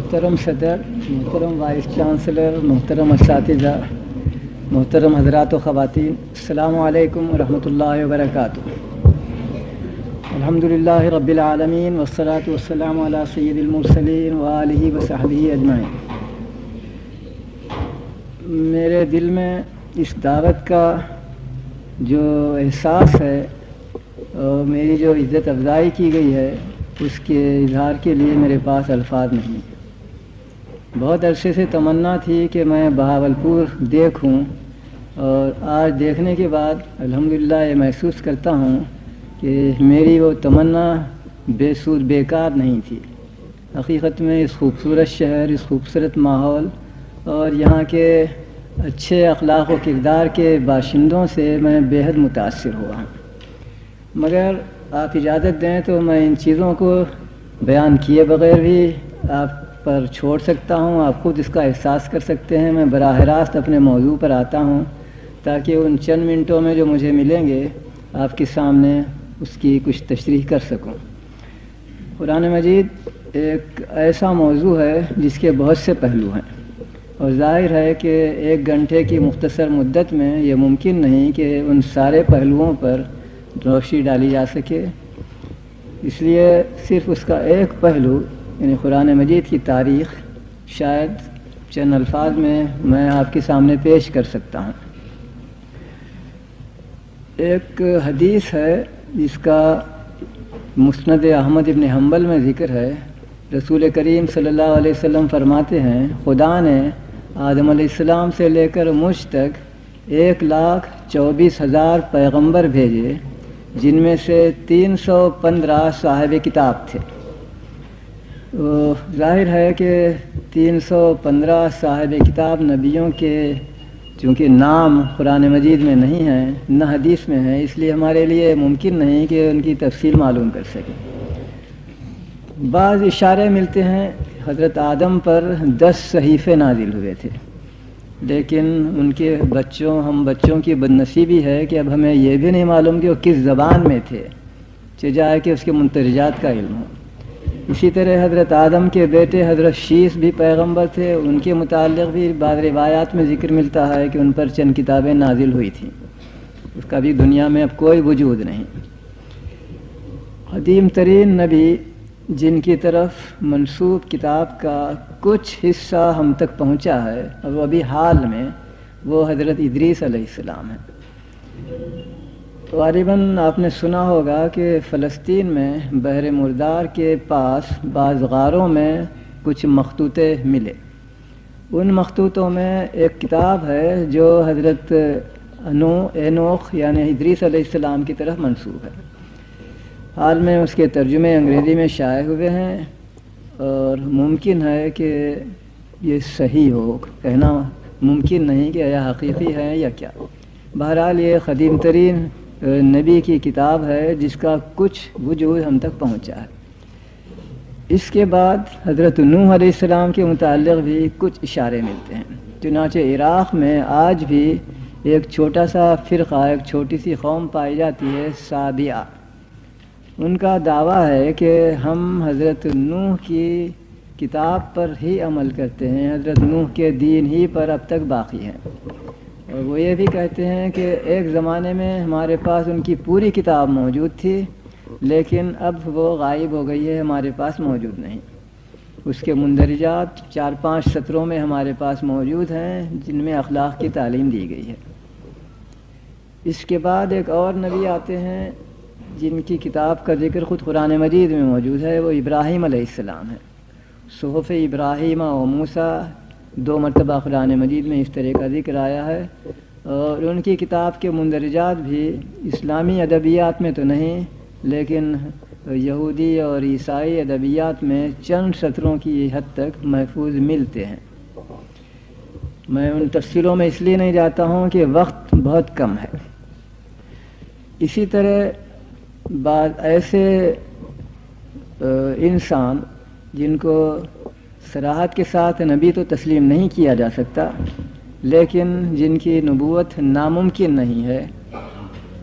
محترم صدر، محترم وائس چانسلر، محترم اساتذہ، محترم حضرات و خواتین، السلام علیکم ورحمۃ اللہ وبرکاتہ۔ الحمدللہ رب العالمین والصلاة والسلام علی سید المرسلین وآلہ وصحبہ اجمعین۔ میرے دل میں اس دعوت کا جو احساس ہے اور میری جو عزت افزائی کی گئی ہے اس کے اظہار کے لیے میرے پاس الفاظ نہیں۔ بہت عرصے سے تمنا تھی کہ میں بہاولپور دیکھوں، اور آج دیکھنے کے بعد الحمدللہ یہ محسوس کرتا ہوں کہ میری وہ تمنا بے سود بیکار نہیں تھی۔ حقیقت میں اس خوبصورت شہر، اس خوبصورت ماحول اور یہاں کے اچھے اخلاق و کردار کے باشندوں سے میں بے حد متاثر ہوا ہوں۔ مگر آپ اجازت دیں تو میں ان چیزوں کو بیان کیے بغیر بھی آپ پر چھوڑ سکتا ہوں، آپ خود اس کا احساس کر سکتے ہیں۔ میں براہ راست اپنے موضوع پر آتا ہوں تاکہ ان چند منٹوں میں جو مجھے ملیں گے آپ کے سامنے اس کی کچھ تشریح کر سکوں۔ قرآن مجید ایک ایسا موضوع ہے جس کے بہت سے پہلو ہیں، اور ظاہر ہے کہ ایک گھنٹے کی مختصر مدت میں یہ ممکن نہیں کہ ان سارے پہلوؤں پر روشنی ڈالی جا سکے۔ اس لیے صرف اس کا ایک پہلو یعنی قرآن مجید کی تاریخ شاید چند الفاظ میں آپ کے سامنے پیش کر سکتا ہوں۔ ایک حدیث ہے جس کا مسند احمد ابن حنبل میں ذکر ہے۔ رسول کریم صلی اللہ علیہ وسلم فرماتے ہیں، خدا نے آدم علیہ السلام سے لے کر مجھ تک 1,24,000 پیغمبر بھیجے، جن میں سے 315 صاحب کتاب تھے۔ ظاہر ہے کہ 315 صاحب کتاب نبیوں کے چونکہ نام قرآن مجید میں نہیں ہیں نہ حدیث میں ہیں، اس لیے ہمارے لیے ممکن نہیں کہ ان کی تفصیل معلوم کر سکیں۔ بعض اشارے ملتے ہیں حضرت آدم پر 10 صحیفے نازل ہوئے تھے، لیکن ان کے ہم بچوں کی بدنصیبی ہے کہ اب ہمیں یہ بھی نہیں معلوم کہ وہ کس زبان میں تھے، چاہے کہ اس کے مندرجات کا علم ہو۔ اسی طرح حضرت آدم کے بیٹے حضرت شیس بھی پیغمبر تھے، ان کے متعلق بھی بعض روایات میں ذکر ملتا ہے کہ ان پر چند کتابیں نازل ہوئی تھیں، اس کا بھی دنیا میں اب کوئی وجود نہیں۔ قدیم ترین نبی جن کی طرف منسوب کتاب کا کچھ حصہ ہم تک پہنچا ہے اور وہ ابھی حال میں، وہ حضرت ادریس علیہ السلام ہے۔ غالباً آپ نے سنا ہوگا کہ فلسطین میں بحر مردار کے پاس بعض غاروں میں کچھ مخطوطے ملے۔ ان مخطوطوں میں ایک کتاب ہے جو حضرت اینوخ یعنی ادریس علیہ السلام کی طرف منسوب ہے۔ حال میں اس کے ترجمے انگریزی میں شائع ہوئے ہیں، اور ممکن ہے کہ یہ صحیح ہو، کہنا ممکن نہیں کہ یہ حقیقی ہے یا کیا۔ بہرحال یہ قدیم ترین نبی کی کتاب ہے جس کا کچھ وجود ہم تک پہنچا ہے۔ اس کے بعد حضرت نوح علیہ السلام کے متعلق بھی کچھ اشارے ملتے ہیں۔ چنانچہ عراق میں آج بھی ایک چھوٹا سا فرقہ، ایک چھوٹی سی قوم پائی جاتی ہے، سابعہ۔ ان کا دعویٰ ہے کہ ہم حضرت نوح کی کتاب پر ہی عمل کرتے ہیں، حضرت نوح کے دین ہی پر اب تک باقی ہیں، اور وہ یہ بھی کہتے ہیں کہ ایک زمانے میں ہمارے پاس ان کی پوری کتاب موجود تھی، لیکن اب وہ غائب ہو گئی ہے، ہمارے پاس موجود نہیں۔ اس کے مندرجات 4-5 سطروں میں ہمارے پاس موجود ہیں جن میں اخلاق کی تعلیم دی گئی ہے۔ اس کے بعد ایک اور نبی آتے ہیں جن کی کتاب کا ذکر خود قرآن مجید میں موجود ہے، وہ ابراہیم علیہ السلام ہے۔ صحف ابراہیم و موسیٰ 2 مرتبہ قرآن مجید میں اس طرح کا ذکر آیا ہے، اور ان کی کتاب کے مندرجات بھی اسلامی ادبیات میں تو نہیں، لیکن یہودی اور عیسائی ادبیات میں چند سطروں کی حد تک محفوظ ملتے ہیں۔ میں ان تفصیلوں میں اس لیے نہیں جاتا ہوں کہ وقت بہت کم ہے۔ اسی طرح بعض ایسے انسان جن کو صراحت کے ساتھ نبی تو تسلیم نہیں کیا جا سکتا، لیکن جن کی نبوت ناممکن نہیں ہے،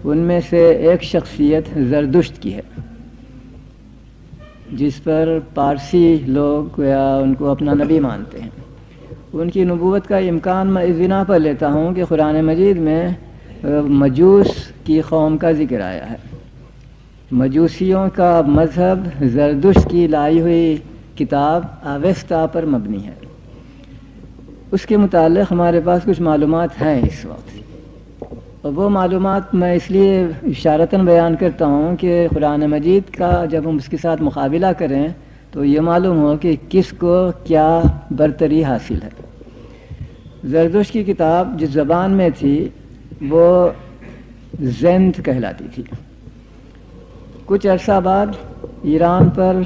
ان میں سے ایک شخصیت زردشت کی ہے۔ جس پر پارسی لوگ یا ان کو اپنا نبی مانتے ہیں، ان کی نبوت کا امکان میں اس بنا پر لیتا ہوں کہ قرآن مجید میں مجوس کی قوم کا ذکر آیا ہے۔ مجوسیوں کا مذہب زردشت کی لائی ہوئی کتاب اویستا پر مبنی ہے۔ اس کے متعلق ہمارے پاس کچھ معلومات ہیں اس وقت، اور وہ معلومات میں اس لیے اشارتاً بیان کرتا ہوں کہ قرآن مجید کا جب ہم اس کے ساتھ مقابلہ کریں تو یہ معلوم ہو کہ کس کو کیا برتری حاصل ہے۔ زردشت کی کتاب جس زبان میں تھی وہ زند کہلاتی تھی۔ کچھ عرصہ بعد ایران پر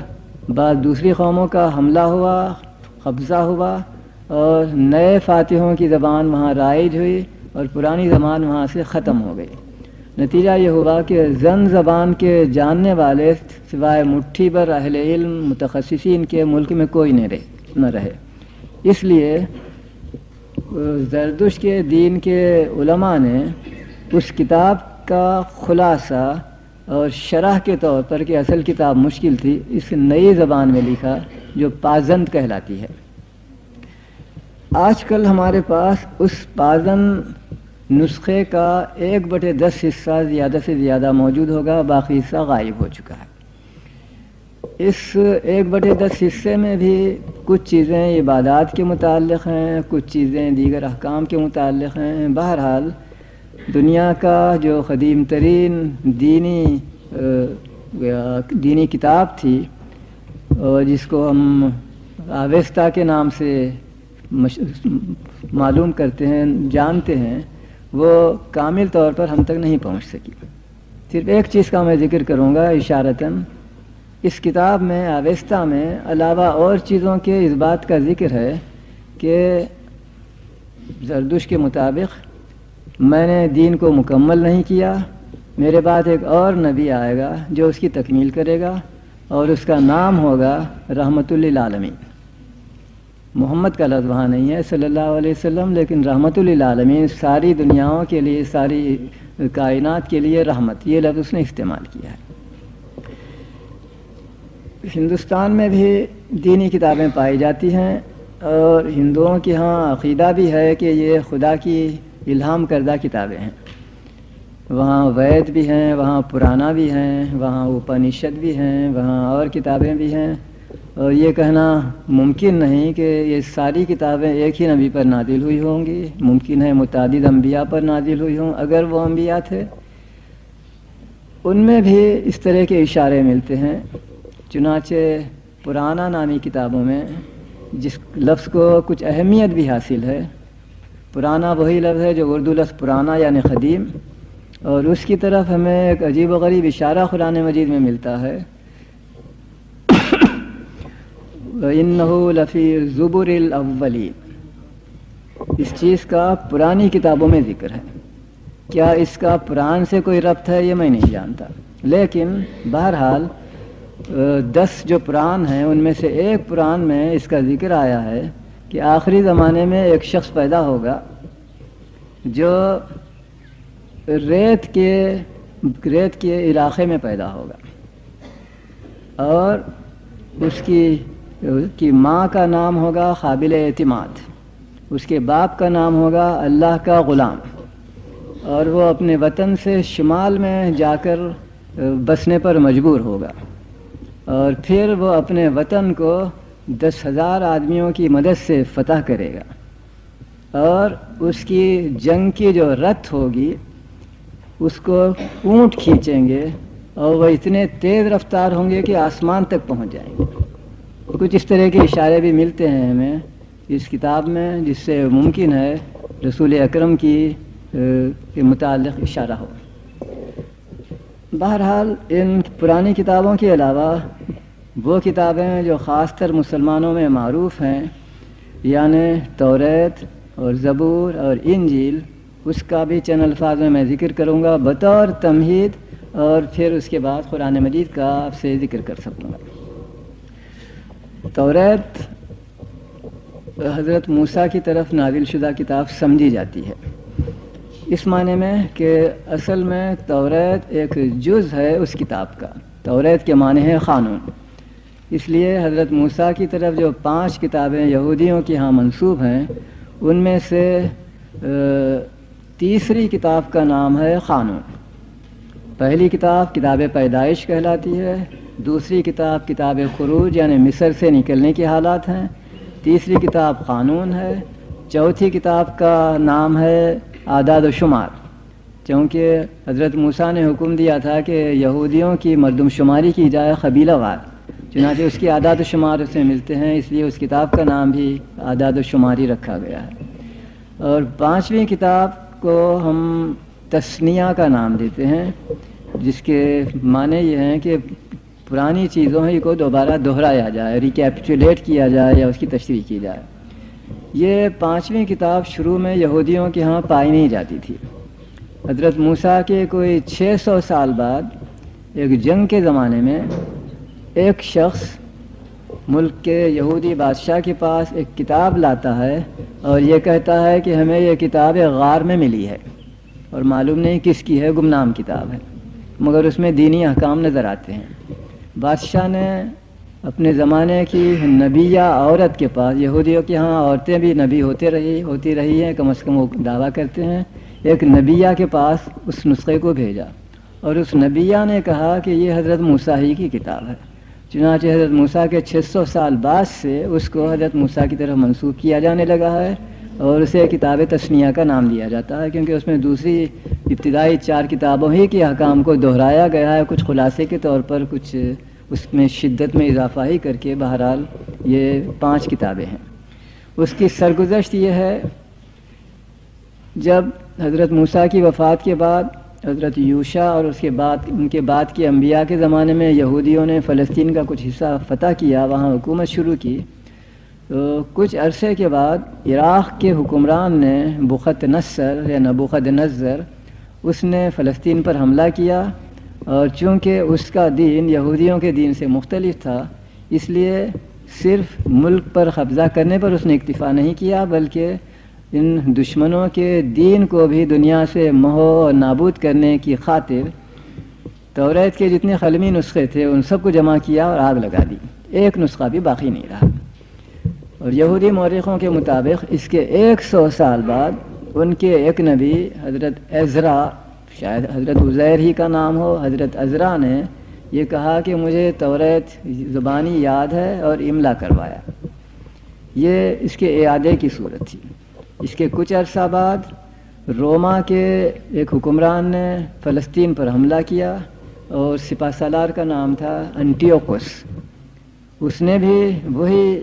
بعض دوسری قوموں کا حملہ ہوا، قبضہ ہوا، اور نئے فاتحوں کی زبان وہاں رائج ہوئی اور پرانی زبان وہاں سے ختم ہو گئی۔ نتیجہ یہ ہوا کہ زن زبان کے جاننے والے سوائے مٹھی بھر اہل علم متخصصین کے ملک میں کوئی نہ رہے۔ اس لیے زردشت کے دین کے علماء نے اس کتاب کا خلاصہ اور شرح کے طور پر کہ اصل کتاب مشکل تھی، اس نئی زبان میں لکھا جو پازند کہلاتی ہے۔ آج کل ہمارے پاس اس پازند نسخے کا 1/10 حصہ زیادہ سے زیادہ موجود ہوگا، باقی حصہ غائب ہو چکا ہے۔ اس 1/10 حصے میں بھی کچھ چیزیں عبادات کے متعلق ہیں، کچھ چیزیں دیگر احکام کے متعلق ہیں۔ بہرحال دنیا کا جو قدیم ترین دینی کتاب تھی، اور جس کو ہم اویستا کے نام سے معلوم کرتے ہیں، جانتے ہیں، وہ کامل طور پر ہم تک نہیں پہنچ سکی۔ صرف ایک چیز کا میں ذکر کروں گا اشارتاً۔ اس کتاب میں اویستا میں علاوہ اور چیزوں کے اس بات کا ذکر ہے کہ زردشت کے مطابق میں نے دین کو مکمل نہیں کیا، میرے بعد ایک اور نبی آئے گا جو اس کی تکمیل کرے گا، اور اس کا نام ہوگا رحمت للعالمین۔ محمد کا لفظ وہاں نہیں ہے صلی اللہ علیہ وسلم، لیکن رحمت للعالمین، ساری دنیاؤں کے لیے، ساری کائنات کے لیے رحمت، یہ لفظ اس نے استعمال کیا ہے۔ ہندوستان میں بھی دینی کتابیں پائی جاتی ہیں، اور ہندوؤں کے ہاں عقیدہ بھی ہے کہ یہ خدا کی الہام کردہ کتابیں ہیں۔ وہاں وید بھی ہیں، وہاں پرانا بھی ہیں، وہاں اپنشد بھی ہیں، وہاں اور کتابیں بھی ہیں، اور یہ کہنا ممکن نہیں کہ یہ ساری کتابیں ایک ہی نبی پر نازل ہوئی ہوں گی۔ ممکن ہے متعدد انبیاء پر نازل ہوئی ہوں، اگر وہ انبیاء تھے۔ ان میں بھی اس طرح کے اشارے ملتے ہیں۔ چنانچہ پرانا نامی کتابوں میں جس لفظ کو کچھ اہمیت بھی حاصل ہے، پرانا وہی لفظ ہے جو اردو لفظ پرانا یعنی قدیم، اور اس کی طرف ہمیں ایک عجیب و غریب اشارہ قرآن مجید میں ملتا ہے، وَإِنَّهُ لَفِي زُبُرِ الْأَوَّلِينَ۔ اس چیز کا پرانی کتابوں میں ذکر ہے۔ کیا اس کا قرآن سے کوئی ربط ہے یہ میں نہیں جانتا، لیکن بہرحال 10 جو قرآن ہیں ان میں سے ایک قرآن میں اس کا ذکر آیا ہے کہ آخری زمانے میں ایک شخص پیدا ہوگا جو ریت کے علاقے میں پیدا ہوگا، اور اس کی ماں کا نام ہوگا قابل اعتماد، اس کے باپ کا نام ہوگا اللہ کا غلام، اور وہ اپنے وطن سے شمال میں جا کر بسنے پر مجبور ہوگا، اور پھر وہ اپنے وطن کو 10,000 آدمیوں کی مدد سے فتح کرے گا، اور اس کی جنگ کی جو رتھ ہوگی اس کو اونٹ کھینچیں گے، اور وہ اتنے تیز رفتار ہوں گے کہ آسمان تک پہنچ جائیں گے۔ کچھ اس طرح کے اشارے بھی ملتے ہیں ہمیں اس کتاب میں، جس سے ممکن ہے رسول اکرم کے متعلق اشارہ ہو۔ بہرحال ان پرانی کتابوں کے علاوہ وہ کتابیں جو خاص تر مسلمانوں میں معروف ہیں، یعنی توریت اور زبور اور انجیل، اس کا بھی چند الفاظ میں ذکر کروں گا بطور تمہید، اور پھر اس کے بعد قرآن مجید کا آپ سے ذکر کر سکوں گا۔ توریت حضرت موسیٰ کی طرف نازل شدہ کتاب سمجھی جاتی ہے، اس معنی میں کہ اصل میں توریت ایک جز ہے اس کتاب کا۔ توریت کے معنی ہے قانون، اس لیے حضرت موسیٰ کی طرف جو 5 کتابیں یہودیوں کی ہاں منسوب ہیں، ان میں سے تیسری کتاب کا نام ہے قانون۔ پہلی کتاب کتاب پیدائش کہلاتی ہے، دوسری کتاب کتاب خروج یعنی مصر سے نکلنے کے حالات ہیں، تیسری کتاب قانون ہے، چوتھی کتاب کا نام ہے اعداد و شمار، چونکہ حضرت موسیٰ نے حکم دیا تھا کہ یہودیوں کی مردم شماری کی جائے قبیلہ وار، چنانچہ اس کی اعداد و شمار اسے ملتے ہیں، اس لیے اس کتاب کا نام بھی اعداد و شماری رکھا گیا ہے۔ اور 5ویں کتاب کو ہم تثنیہ کا نام دیتے ہیں، جس کے معنی یہ ہیں کہ پرانی چیزوں ہی کو دوبارہ دہرایا جائے، ریکیپچولیٹ کیا جائے یا اس کی تشریح کی جائے۔ یہ 5ویں کتاب شروع میں یہودیوں کے ہاں پائی نہیں جاتی تھی۔ حضرت موسیٰ کے کوئی 600 سال بعد ایک جنگ کے زمانے میں ایک شخص ملک کے یہودی بادشاہ کے پاس ایک کتاب لاتا ہے اور یہ کہتا ہے کہ ہمیں یہ کتاب غار میں ملی ہے اور معلوم نہیں کس کی ہے، گمنام کتاب ہے، مگر اس میں دینی احکام نظر آتے ہیں۔ بادشاہ نے اپنے زمانے کی نبیہ عورت کے پاس، یہودیوں کے ہاں عورتیں بھی نبی ہوتی رہی ہیں، کم از کم وہ دعویٰ کرتے ہیں، ایک نبیہ کے پاس اس نسخے کو بھیجا اور اس نبیہ نے کہا کہ یہ حضرت موسیٰ ہی کی کتاب ہے۔ چنانچہ حضرت موسیٰ کے 600 سال بعد سے اس کو حضرت موسیٰ کی طرف منسوب کیا جانے لگا ہے اور اسے کتاب تثنیہ کا نام دیا جاتا ہے، کیونکہ اس میں دوسری ابتدائی 4 کتابوں ہی کے احکام کو دہرایا گیا ہے، کچھ خلاصے کے طور پر، کچھ اس میں شدت میں اضافہ ہی کر کے، بہرحال یہ 5 کتابیں ہیں۔ اس کی سرگزشت یہ ہے، جب حضرت موسیٰ کی وفات کے بعد حضرت یوشع اور ان کے بعد کے انبیاء کے زمانے میں یہودیوں نے فلسطین کا کچھ حصہ فتح کیا، وہاں حکومت شروع کی، تو کچھ عرصے کے بعد عراق کے حکمران نے بخت نصر یا نبوخت نظر، اس نے فلسطین پر حملہ کیا، اور چونکہ اس کا دین یہودیوں کے دین سے مختلف تھا، اس لیے صرف ملک پر قبضہ کرنے پر اس نے اکتفا نہیں کیا، بلکہ ان دشمنوں کے دین کو بھی دنیا سے محو اور نابود کرنے کی خاطر توریت کے جتنے قلمی نسخے تھے ان سب کو جمع کیا اور آگ لگا دی، ایک نسخہ بھی باقی نہیں رہا۔ اور یہودی مورخوں کے مطابق اس کے 100 سال بعد ان کے ایک نبی حضرت عزرا، شاید حضرت عزیر ہی کا نام ہو، حضرت عزرا نے یہ کہا کہ مجھے توریت زبانی یاد ہے اور املا کروایا۔ یہ اس کے اعادے کی صورت تھی۔ اس کے کچھ عرصہ بعد روما کے ایک حکمران نے فلسطین پر حملہ کیا اور سپہ سالار کا نام تھا انٹیوکوس، اس نے بھی وہی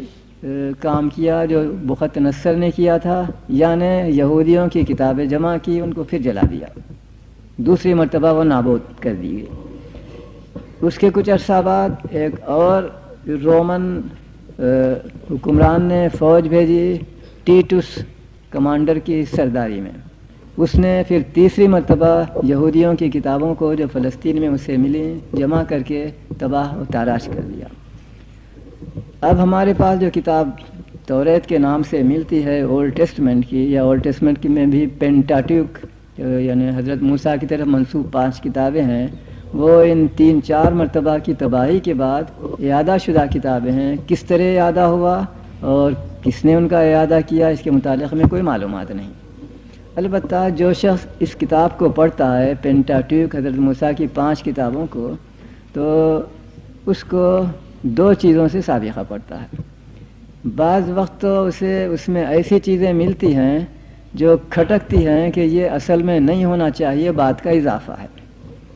کام کیا جو بخت نصر نے کیا تھا، یعنی یہودیوں کی کتابیں جمع کی، ان کو پھر جلا دیا، دوسری مرتبہ وہ نابود کر دی گئی۔ اس کے کچھ عرصہ بعد ایک اور رومن حکمران نے فوج بھیجی ٹیٹس کمانڈر کی سرداری میں، اس نے پھر تیسری مرتبہ یہودیوں کی کتابوں کو جو فلسطین میں اسے ملی جمع کر کے تباہ و تاراش کر دیا۔ اب ہمارے پاس جو کتاب توریت کے نام سے ملتی ہے اولڈ ٹیسٹمنٹ کی، یا اولڈ ٹیسٹمنٹ کی میں بھی پینٹاٹیوک یعنی حضرت موسیٰ کی طرف منسوب 5 کتابیں ہیں، وہ ان 3-4 مرتبہ کی تباہی کے بعد اعادہ شدہ کتابیں ہیں۔ کس طرح اعادہ ہوا اور کس نے ان کا اعادہ کیا، اس کے متعلق میں کوئی معلومات نہیں۔ البتہ جو شخص اس کتاب کو پڑھتا ہے، پینٹاٹیوک حضرت موسیٰ کی 5 کتابوں کو، تو اس کو 2 چیزوں سے سابقہ پڑتا ہے۔ بعض وقت تو اسے اس میں ایسی چیزیں ملتی ہیں جو کھٹکتی ہیں کہ یہ اصل میں نہیں ہونا چاہیے، بات کا اضافہ ہے۔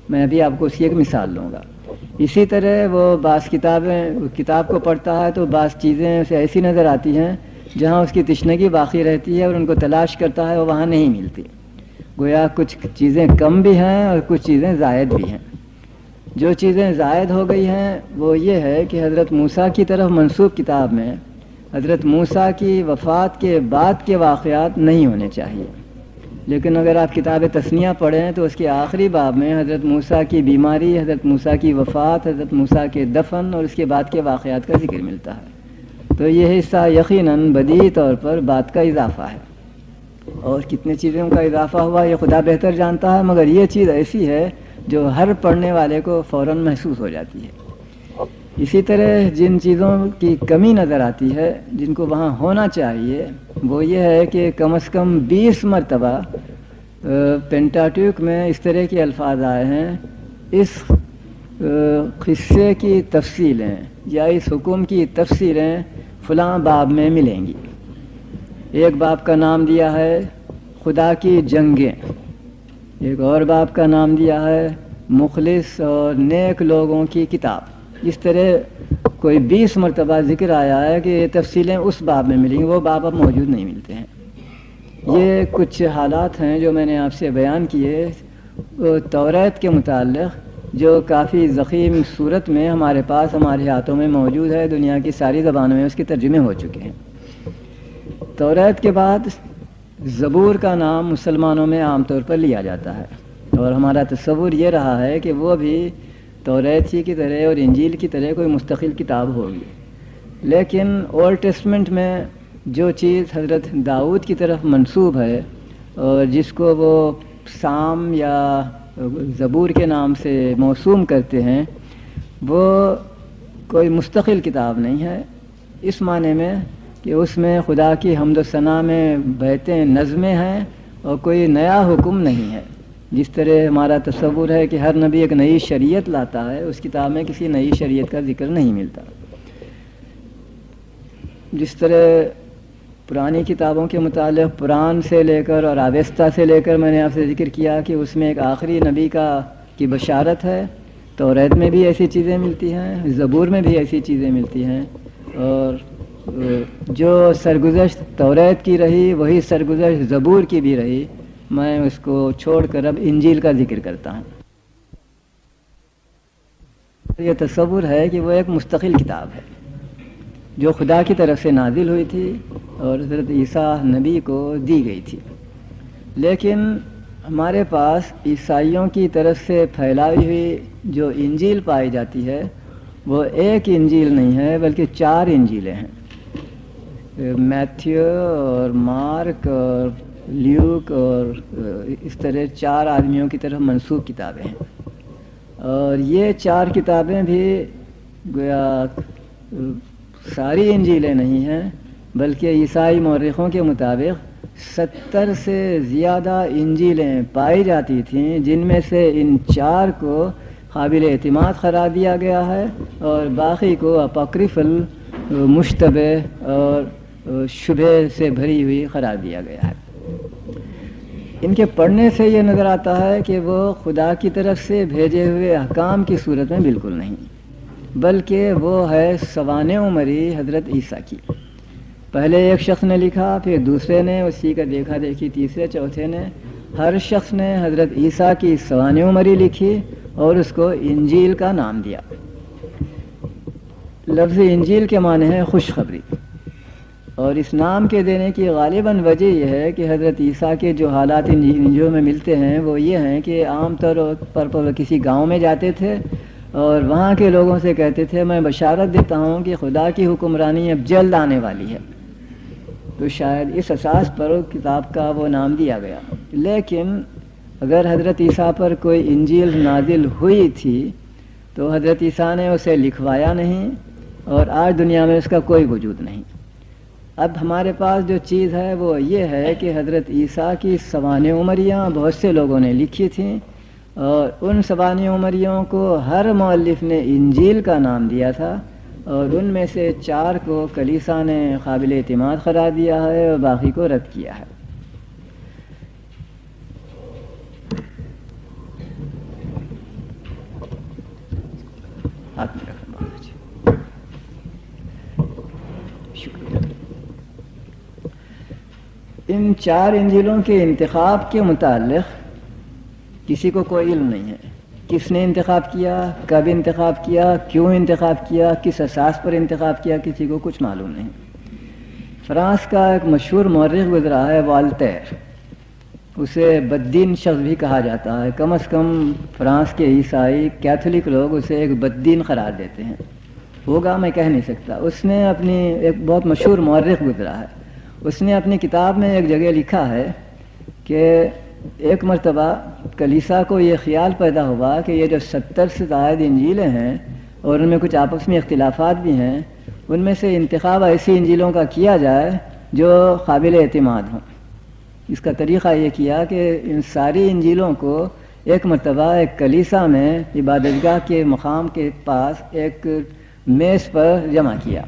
میں ابھی آپ کو اس کی ایک مثال لوں گا۔ اسی طرح وہ بعض کتاب کو پڑھتا ہے تو بعض چیزیں اسے ایسی نظر آتی ہیں جہاں اس کی تشنگی باقی رہتی ہے اور ان کو تلاش کرتا ہے وہ وہاں نہیں ملتی، گویا کچھ چیزیں کم بھی ہیں اور کچھ چیزیں زائد بھی ہیں۔ جو چیزیں زائد ہو گئی ہیں وہ یہ ہے کہ حضرت موسیٰ کی طرف منسوب کتاب میں حضرت موسیٰ کی وفات کے بعد کے واقعات نہیں ہونے چاہیے، لیکن اگر آپ کتاب تثنیہ پڑھیں تو اس کے آخری باب میں حضرت موسیٰ کی بیماری، حضرت موسیٰ کی وفات، حضرت موسیٰ کے دفن اور اس کے بعد کے واقعات کا ذکر ملتا ہے۔ تو یہ حصہ یقیناً بدیہی طور پر بات کا اضافہ ہے، اور کتنے چیزوں کا اضافہ ہوا یہ خدا بہتر جانتا ہے، مگر یہ چیز ایسی ہے جو ہر پڑھنے والے کو فوراً محسوس ہو جاتی ہے۔ اسی طرح جن چیزوں کی کمی نظر آتی ہے جن کو وہاں ہونا چاہیے وہ یہ ہے کہ کم از کم 20 مرتبہ پینٹاٹیوک میں اس طرح کے الفاظ آئے ہیں، اس قصے کی تفصیلیں یا اس حکم کی تفصیلیں فلاں باب میں ملیں گی۔ ایک باب کا نام دیا ہے خدا کی جنگیں، ایک اور باب کا نام دیا ہے مخلص اور نیک لوگوں کی کتاب۔ اس طرح کوئی 20 مرتبہ ذکر آیا ہے کہ یہ تفصیلیں اس باب میں ملیں گی، وہ باب اب موجود نہیں ملتے ہیں۔ یہ کچھ حالات ہیں جو میں نے آپ سے بیان کیے توریت کے متعلق، جو کافی ضخیم صورت میں ہمارے پاس ہمارے ہاتھوں میں موجود ہے، دنیا کی ساری زبانوں میں اس کے ترجمے ہو چکے ہیں۔ توریت کے بعد زبور کا نام مسلمانوں میں عام طور پر لیا جاتا ہے، اور ہمارا تصور یہ رہا ہے کہ وہ بھی توریت ہی کی طرح اور انجیل کی طرح کوئی مستقل کتاب ہوگی۔ لیکن اولڈ ٹیسٹمنٹ میں جو چیز حضرت داؤد کی طرف منسوب ہے اور جس کو وہ سام یا زبور کے نام سے موسوم کرتے ہیں، وہ کوئی مستقل کتاب نہیں ہے، اس معنی میں کہ اس میں خدا کی حمد و ثنا میں بیتیں نظمیں ہیں اور کوئی نیا حکم نہیں ہے۔ جس طرح ہمارا تصور ہے کہ ہر نبی ایک نئی شریعت لاتا ہے، اس کتاب میں کسی نئی شریعت کا ذکر نہیں ملتا۔ جس طرح پرانی کتابوں کے متعلق قرآن سے لے کر اور آوستہ سے لے کر میں نے آپ سے ذکر کیا کہ اس میں ایک آخری نبی کی بشارت ہے، توریت میں بھی ایسی چیزیں ملتی ہیں، زبور میں بھی ایسی چیزیں ملتی ہیں، اور جو سرگزشت توریت کی رہی وہی سرگزشت زبور کی بھی رہی، میں اس کو چھوڑ کر اب انجیل کا ذکر کرتا ہوں۔ یہ تصور ہے کہ وہ ایک مستقل کتاب ہے جو خدا کی طرف سے نازل ہوئی تھی اور حضرت عیسیٰ نبی کو دی گئی تھی، لیکن ہمارے پاس عیسائیوں کی طرف سے پھیلائی ہوئی جو انجیل پائی جاتی ہے وہ ایک انجیل نہیں ہے بلکہ 4 انجیلیں ہیں۔ میتھیو اور مارک اور لیوک اور اس طرح 4 آدمیوں کی طرف منسوب کتابیں ہیں، اور یہ 4 کتابیں بھی گویا ساری انجیلیں نہیں ہیں، بلکہ عیسائی مورخوں کے مطابق 70 سے زیادہ انجیلیں پائی جاتی تھیں، جن میں سے ان 4 کو قابل اعتماد قرار دیا گیا ہے اور باقی کو اپوکریفل، مشتبہ اور شبہ سے بھری ہوئی قرار دیا گیا ہے۔ ان کے پڑھنے سے یہ نظر آتا ہے کہ وہ خدا کی طرف سے بھیجے ہوئے احکام کی صورت میں بالکل نہیں، بلکہ وہ ہے سوانح عمری حضرت عیسیٰ کی۔ پہلے ایک شخص نے لکھا، پھر دوسرے نے، اسی کا دیکھا دیکھی تیسرے چوتھے نے، ہر شخص نے حضرت عیسیٰ کی سوانح عمری لکھی اور اس کو انجیل کا نام دیا۔ لفظ انجیل کے معنی ہے خوشخبری، اور اس نام کے دینے کی غالباً وجہ یہ ہے کہ حضرت عیسیٰ کے جو حالات انجیلوں میں ملتے ہیں وہ یہ ہیں کہ عام طور پر کسی گاؤں میں جاتے تھے اور وہاں کے لوگوں سے کہتے تھے میں بشارت دیتا ہوں کہ خدا کی حکمرانی اب جلد آنے والی ہے، تو شاید اس اساس پر کتاب کا وہ نام دیا گیا۔ لیکن اگر حضرت عیسیٰ پر کوئی انجیل نازل ہوئی تھی تو حضرت عیسیٰ نے اسے لکھوایا نہیں، اور آج دنیا میں اس کا کوئی وجود نہیں۔ اب ہمارے پاس جو چیز ہے وہ یہ ہے کہ حضرت عیسیٰ کی سوانح عمریاں بہت سے لوگوں نے لکھی تھیں، اور ان سوانح عمریوں کو ہر مؤلف نے انجیل کا نام دیا تھا، اور ان میں سے 4 کو کلیسا نے قابل اعتماد قرار دیا ہے اور باقی کو رد کیا ہے۔ ان 4 انجیلوں کے انتخاب کے متعلق کسی کو کوئی علم نہیں ہے، کس نے انتخاب کیا، کب انتخاب کیا، کیوں انتخاب کیا، کس اساس پر انتخاب کیا، کسی کو کچھ معلوم نہیں۔ فرانس کا ایک مشہور مورخ گزرا ہے والٹیر، اسے بددین شخص بھی کہا جاتا ہے، کم از کم فرانس کے عیسائی کیتھولک لوگ اسے ایک بددین قرار دیتے ہیں، ہوگا میں کہہ نہیں سکتا۔ اس نے اپنی ایک بہت مشہور مورخ گزرا ہے، اس نے اپنی کتاب میں ایک جگہ لکھا ہے کہ ایک مرتبہ کلیسا کو یہ خیال پیدا ہوا کہ یہ جو 70 سے زائد انجیلیں ہیں اور ان میں کچھ آپس میں اختلافات بھی ہیں، ان میں سے انتخاب ایسی انجیلوں کا کیا جائے جو قابل اعتماد ہوں۔ اس کا طریقہ یہ کیا کہ ان ساری انجیلوں کو ایک مرتبہ ایک کلیسا میں عبادت گاہ کے مقام کے پاس ایک میز پر جمع کیا،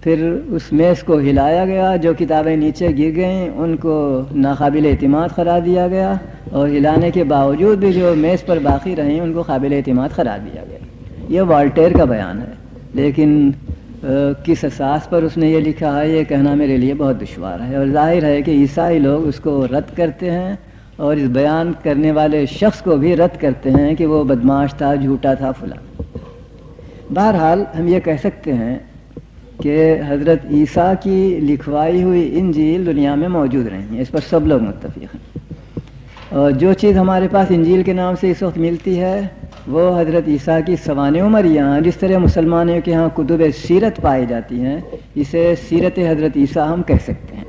پھر اس میز کو ہلایا گیا، جو کتابیں نیچے گر گئیں ان کو ناقابل اعتماد قرار دیا گیا، اور ہلانے کے باوجود بھی جو میز پر باقی رہیں ان کو قابل اعتماد قرار دیا گیا۔ یہ والٹیر کا بیان ہے، لیکن کس اساس پر اس نے یہ لکھا ہے یہ کہنا میرے لیے بہت دشوار ہے، اور ظاہر ہے کہ عیسائی لوگ اس کو رد کرتے ہیں، اور اس بیان کرنے والے شخص کو بھی رد کرتے ہیں کہ وہ بدمعاش تھا، جھوٹا تھا، فلاں۔ بہرحال ہم یہ کہہ سکتے ہیں کہ حضرت عیسیٰ کی لکھوائی ہوئی انجیل دنیا میں موجود نہیں ہے، اس پر سب لوگ متفق ہیں، اور جو چیز ہمارے پاس انجیل کے نام سے اس وقت ملتی ہے وہ حضرت عیسیٰ کی سوانح عمریہ، جس طرح مسلمانوں کے ہاں کتب سیرت پائی جاتی ہیں، اسے سیرت حضرت عیسیٰ ہم کہہ سکتے ہیں۔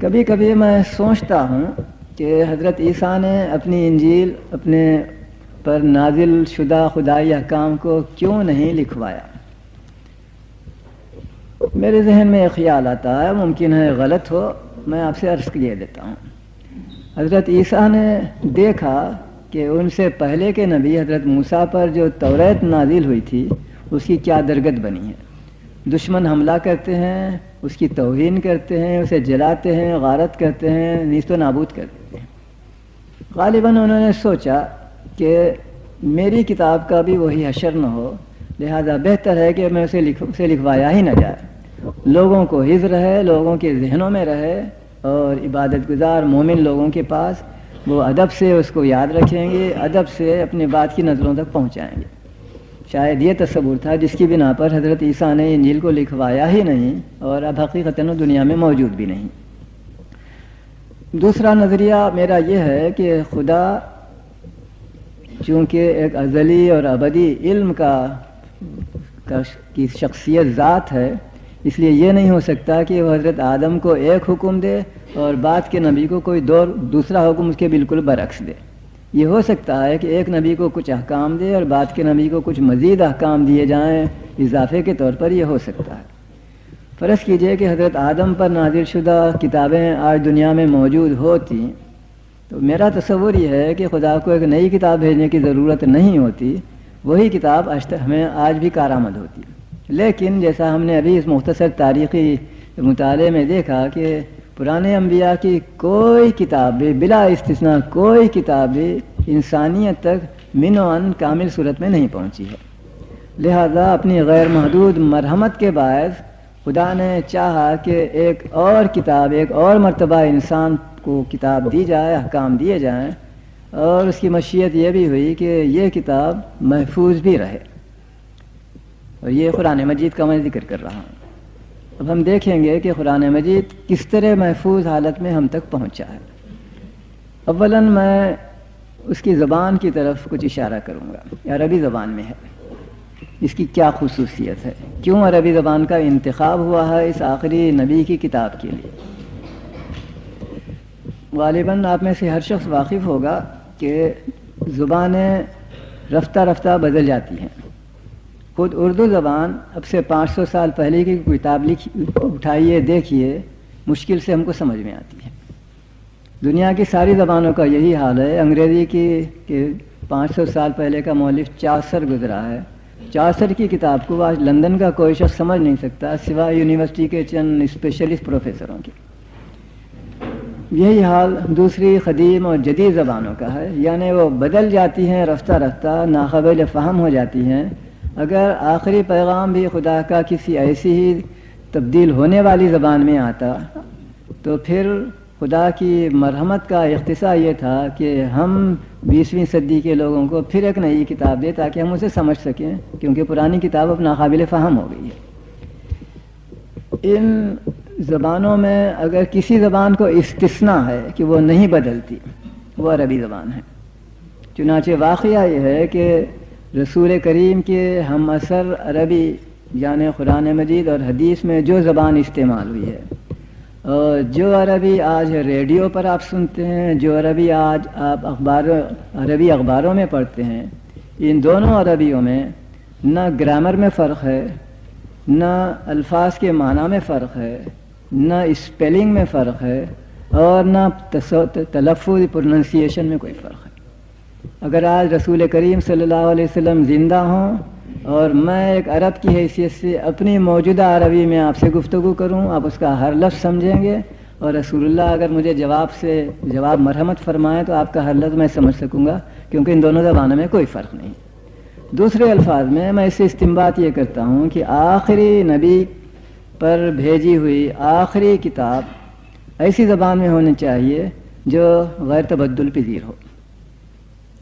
کبھی کبھی میں سوچتا ہوں کہ حضرت عیسیٰ نے اپنی انجیل اپنے پر نازل شدہ خدائی احکام کو کیوں نہیں لکھوایا؟ میرے ذہن میں ایک خیال آتا ہے، ممکن ہے غلط ہو، میں آپ سے عرض کیے دیتا ہوں۔ حضرت عیسیٰ نے دیکھا کہ ان سے پہلے کے نبی حضرت موسیٰ پر جو توریت نازل ہوئی تھی اس کی کیا درگت بنی ہے۔ دشمن حملہ کرتے ہیں، اس کی توہین کرتے ہیں، اسے جلاتے ہیں، غارت کرتے ہیں، نیست و نابود کر دیتے ہیں۔ غالباً انہوں نے سوچا کہ میری کتاب کا بھی وہی حشر نہ ہو، لہذا بہتر ہے کہ میں اسے لکھوایا ہی نہ جائے، لوگوں کو حفظ رہے، لوگوں کے ذہنوں میں رہے، اور عبادت گزار مومن لوگوں کے پاس وہ ادب سے اس کو یاد رکھیں گے، ادب سے اپنے بات کی نظروں تک پہنچائیں گے۔ شاید یہ تصور تھا جس کی بنا پر حضرت عیسیٰ نے انجیل کو لکھوایا ہی نہیں، اور اب حقیقتاً دنیا میں موجود بھی نہیں۔ دوسرا نظریہ میرا یہ ہے کہ خدا چونکہ ایک ازلی اور ابدی علم کی شخصیت ذات ہے، اس لیے یہ نہیں ہو سکتا کہ وہ حضرت آدم کو ایک حکم دے اور بعد کے نبی کو کوئی دوسرا حکم اس کے بالکل برعکس دے۔ یہ ہو سکتا ہے کہ ایک نبی کو کچھ احکام دے اور بعد کے نبی کو کچھ مزید احکام دیے جائیں، اضافے کے طور پر یہ ہو سکتا ہے۔ فرض کیجئے کہ حضرت آدم پر نازل شدہ کتابیں آج دنیا میں موجود ہوتی تو میرا تصور یہ ہے کہ خدا کو ایک نئی کتاب بھیجنے کی ضرورت نہیں ہوتی، وہی کتاب ہمیں آج بھی کارآمد ہوتی۔ لیکن جیسا ہم نے ابھی اس مختصر تاریخی مطالعے میں دیکھا کہ پرانے انبیاء کی کوئی کتاب بھی بلا استثناء کوئی کتاب بھی انسانیت تک من و ان کامل صورت میں نہیں پہنچی ہے۔ لہذا اپنی غیر محدود مرحمت کے باعث خدا نے چاہا کہ ایک اور کتاب، ایک اور مرتبہ انسان کو کتاب دی جائے، احکام دیے جائیں، اور اس کی مشیت یہ بھی ہوئی کہ یہ کتاب محفوظ بھی رہے، اور یہ قرآن مجید کا میں ذکر کر رہا ہوں۔ اب ہم دیکھیں گے کہ قرآن مجید کس طرح محفوظ حالت میں ہم تک پہنچا ہے۔ اولاً میں اس کی زبان کی طرف کچھ اشارہ کروں گا۔ یہ عربی زبان میں ہے، اس کی کیا خصوصیت ہے، کیوں عربی زبان کا انتخاب ہوا ہے اس آخری نبی کی کتاب کے لیے۔ غالباً آپ میں سے ہر شخص واقف ہوگا کہ زبانیں رفتہ رفتہ بدل جاتی ہیں۔ خود اردو زبان اب سے 500 سال پہلے کی کتاب اٹھائیے دیکھیے، مشکل سے ہم کو سمجھ میں آتی ہے۔ دنیا کی ساری زبانوں کا یہی حال ہے۔ انگریزی کی کہ 500 سال پہلے کا مؤلف چاسر گزرا ہے، چاسر کی کتاب کو آج لندن کا کوئی شخص سمجھ نہیں سکتا سوائے یونیورسٹی کے چند اسپیشلسٹ پروفیسروں کے۔ یہی حال دوسری قدیم اور جدید زبانوں کا ہے، یعنی وہ بدل جاتی ہیں، رفتہ رفتہ ناقابل فہم ہو جاتی ہیں۔ اگر آخری پیغام بھی خدا کا کسی ایسی ہی تبدیل ہونے والی زبان میں آتا تو پھر خدا کی مرحمت کا اختصاص یہ تھا کہ ہم 20ویں صدی کے لوگوں کو پھر ایک نئی کتاب دے تاکہ ہم اسے سمجھ سکیں، کیونکہ پرانی کتاب اب ناقابل فہم ہو گئی ہے۔ ان زبانوں میں اگر کسی زبان کو استثناء ہے کہ وہ نہیں بدلتی، وہ عربی زبان ہے۔ چنانچہ واقعہ یہ ہے کہ رسول کریم کے ہم اثر عربی یعنی قرآن مجید اور حدیث میں جو زبان استعمال ہوئی ہے، اور جو عربی آج ریڈیو پر آپ سنتے ہیں، جو عربی آج آپ عربی اخباروں میں پڑھتے ہیں، ان دونوں عربیوں میں نہ گرامر میں فرق ہے، نہ الفاظ کے معنی میں فرق ہے، نہ اسپیلنگ میں فرق ہے، اور نہ تلفظ پروننسیشن میں کوئی فرق ہے۔ اگر آج رسول کریم صلی اللہ علیہ وسلم زندہ ہوں اور میں ایک عرب کی حیثیت سے اپنی موجودہ عربی میں آپ سے گفتگو کروں، آپ اس کا ہر لفظ سمجھیں گے، اور رسول اللہ اگر مجھے جواب مرحمت فرمائیں تو آپ کا ہر لفظ میں سمجھ سکوں گا، کیونکہ ان دونوں زبانوں میں کوئی فرق نہیں۔ دوسرے الفاظ میں اس سے استنباط یہ کرتا ہوں کہ آخری نبی پر بھیجی ہوئی آخری کتاب ایسی زبان میں ہونی چاہیے جو غیر تبدل پذیر ہو،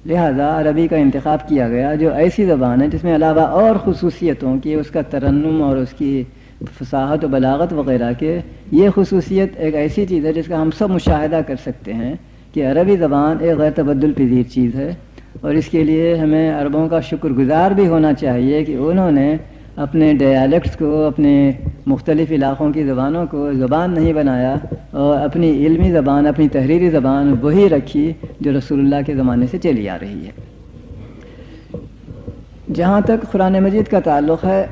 لہذا عربی کا انتخاب کیا گیا، جو ایسی زبان ہے جس میں علاوہ اور خصوصیتوں کی، اس کا ترنم اور اس کی فصاحت و بلاغت وغیرہ کے، یہ خصوصیت ایک ایسی چیز ہے جس کا ہم سب مشاہدہ کر سکتے ہیں کہ عربی زبان ایک غیر تبدل پذیر چیز ہے، اور اس کے لیے ہمیں عربوں کا شکر گزار بھی ہونا چاہیے کہ انہوں نے اپنے ڈائلیکٹس کو، اپنے مختلف علاقوں کی زبانوں کو زبان نہیں بنایا، اور اپنی علمی زبان، اپنی تحریری زبان وہی رکھی جو رسول اللہ کے زمانے سے چلی آ رہی ہے۔ جہاں تک قرآن مجید کا تعلق ہے،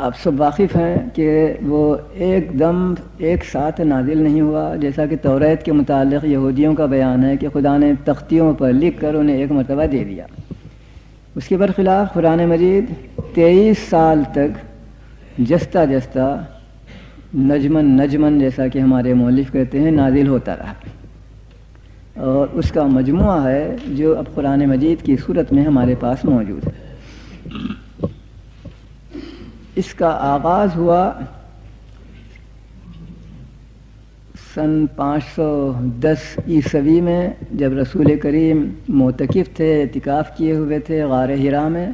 آپ سب واقف ہیں کہ وہ ایک دم ایک ساتھ نازل نہیں ہوا، جیسا کہ توریت کے متعلق یہودیوں کا بیان ہے کہ خدا نے تختیوں پر لکھ کر انہیں ایک مرتبہ دے دیا۔ اس کے برخلاف قرآن مجید 23 سال تک جستہ جستہ نجمن جیسا کہ ہمارے مؤلف کہتے ہیں نازل ہوتا رہا، اور اس کا مجموعہ ہے جو اب قرآن مجید کی صورت میں ہمارے پاس موجود ہے۔ اس کا آغاز ہوا سن 510 عیسوی میں، جب رسول کریم معتکف تھے، اعتکاف کیے ہوئے تھے غار حرا میں،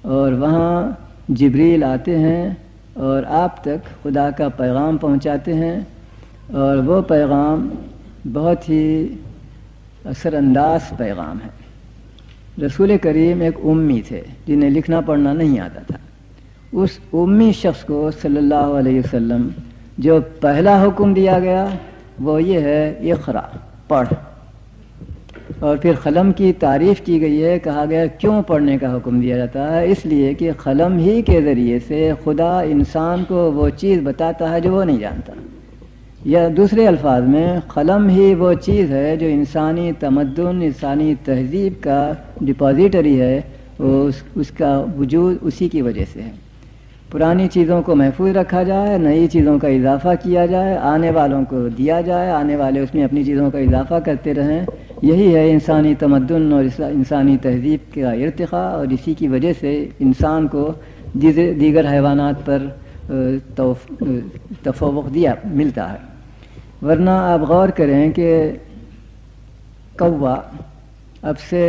اور وہاں جبریل آتے ہیں اور آپ تک خدا کا پیغام پہنچاتے ہیں، اور وہ پیغام بہت ہی اثر انداز پیغام ہے۔ رسول کریم ایک امی تھے جنہیں لکھنا پڑھنا نہیں آتا تھا۔ اس امی شخص کو صلی اللہ علیہ وسلم جو پہلا حکم دیا گیا وہ یہ ہے اقرا، پڑھ، اور پھر قلم کی تعریف کی گئی ہے، کہا گیا کیوں پڑھنے کا حکم دیا جاتا ہے؟ اس لیے کہ قلم ہی کے ذریعے سے خدا انسان کو وہ چیز بتاتا ہے جو وہ نہیں جانتا، یا دوسرے الفاظ میں قلم ہی وہ چیز ہے جو انسانی تمدن، انسانی تہذیب کا ڈپازیٹری ہے، اس کا وجود اسی کی وجہ سے ہے۔ پرانی چیزوں کو محفوظ رکھا جائے، نئی چیزوں کا اضافہ کیا جائے، آنے والوں کو دیا جائے، آنے والے اس میں اپنی چیزوں کا اضافہ کرتے رہیں، یہی ہے انسانی تمدن اور انسانی تہذیب کا ارتقاء، اور اسی کی وجہ سے انسان کو دیگر حیوانات پر تفوق ملتا ہے۔ ورنہ آپ غور کریں کہ کوا اب سے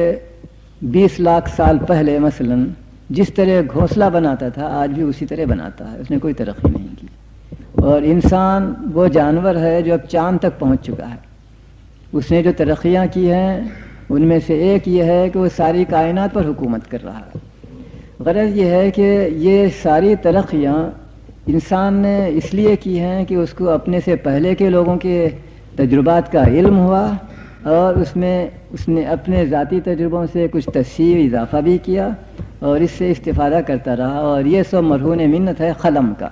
20 لاکھ سال پہلے مثلاً جس طرح گھونسلہ بناتا تھا آج بھی اسی طرح بناتا ہے، اس نے کوئی ترقی نہیں کی، اور انسان وہ جانور ہے جو اب چاند تک پہنچ چکا ہے۔ اس نے جو ترقیاں کی ہیں ان میں سے ایک یہ ہے کہ وہ ساری کائنات پر حکومت کر رہا ہے۔ غرض یہ ہے کہ یہ ساری ترقیاں انسان نے اس لیے کی ہیں کہ اس کو اپنے سے پہلے کے لوگوں کے تجربات کا علم ہوا، اور اس نے اپنے ذاتی تجربوں سے کچھ تصحیح اضافہ بھی کیا، اور اس سے استفادہ کرتا رہا، اور یہ سب مرہون منت ہے قلم کا۔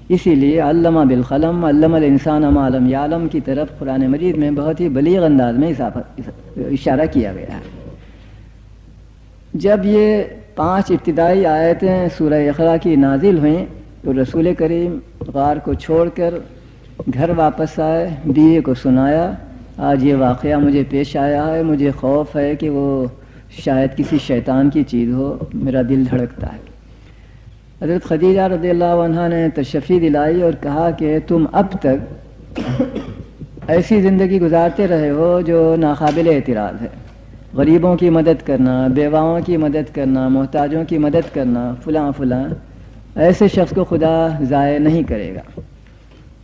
اسی لیے علم بالقلم علم الانسان ما لم یعلم کی طرف قرآن مجید میں بہت ہی بلیغ انداز میں اشارہ کیا گیا ہے۔ جب یہ 5 ابتدائی آیتیں سورہ اقرا کی نازل ہوئیں تو رسول کریم غار کو چھوڑ کر گھر واپس آئے، بیوی کو سنایا، آج یہ واقعہ مجھے پیش آیا ہے، مجھے خوف ہے کہ وہ شاید کسی شیطان کی چیز ہو، میرا دل دھڑکتا ہے۔ حضرت خدیجہ رضی اللہ عنہا نے تشفی دلائی اور کہا کہ تم اب تک ایسی زندگی گزارتے رہے ہو جو ناقابل اعتراض ہے، غریبوں کی مدد کرنا، بیواؤں کی مدد کرنا، محتاجوں کی مدد کرنا، فلاں فلاں، ایسے شخص کو خدا ضائع نہیں کرے گا۔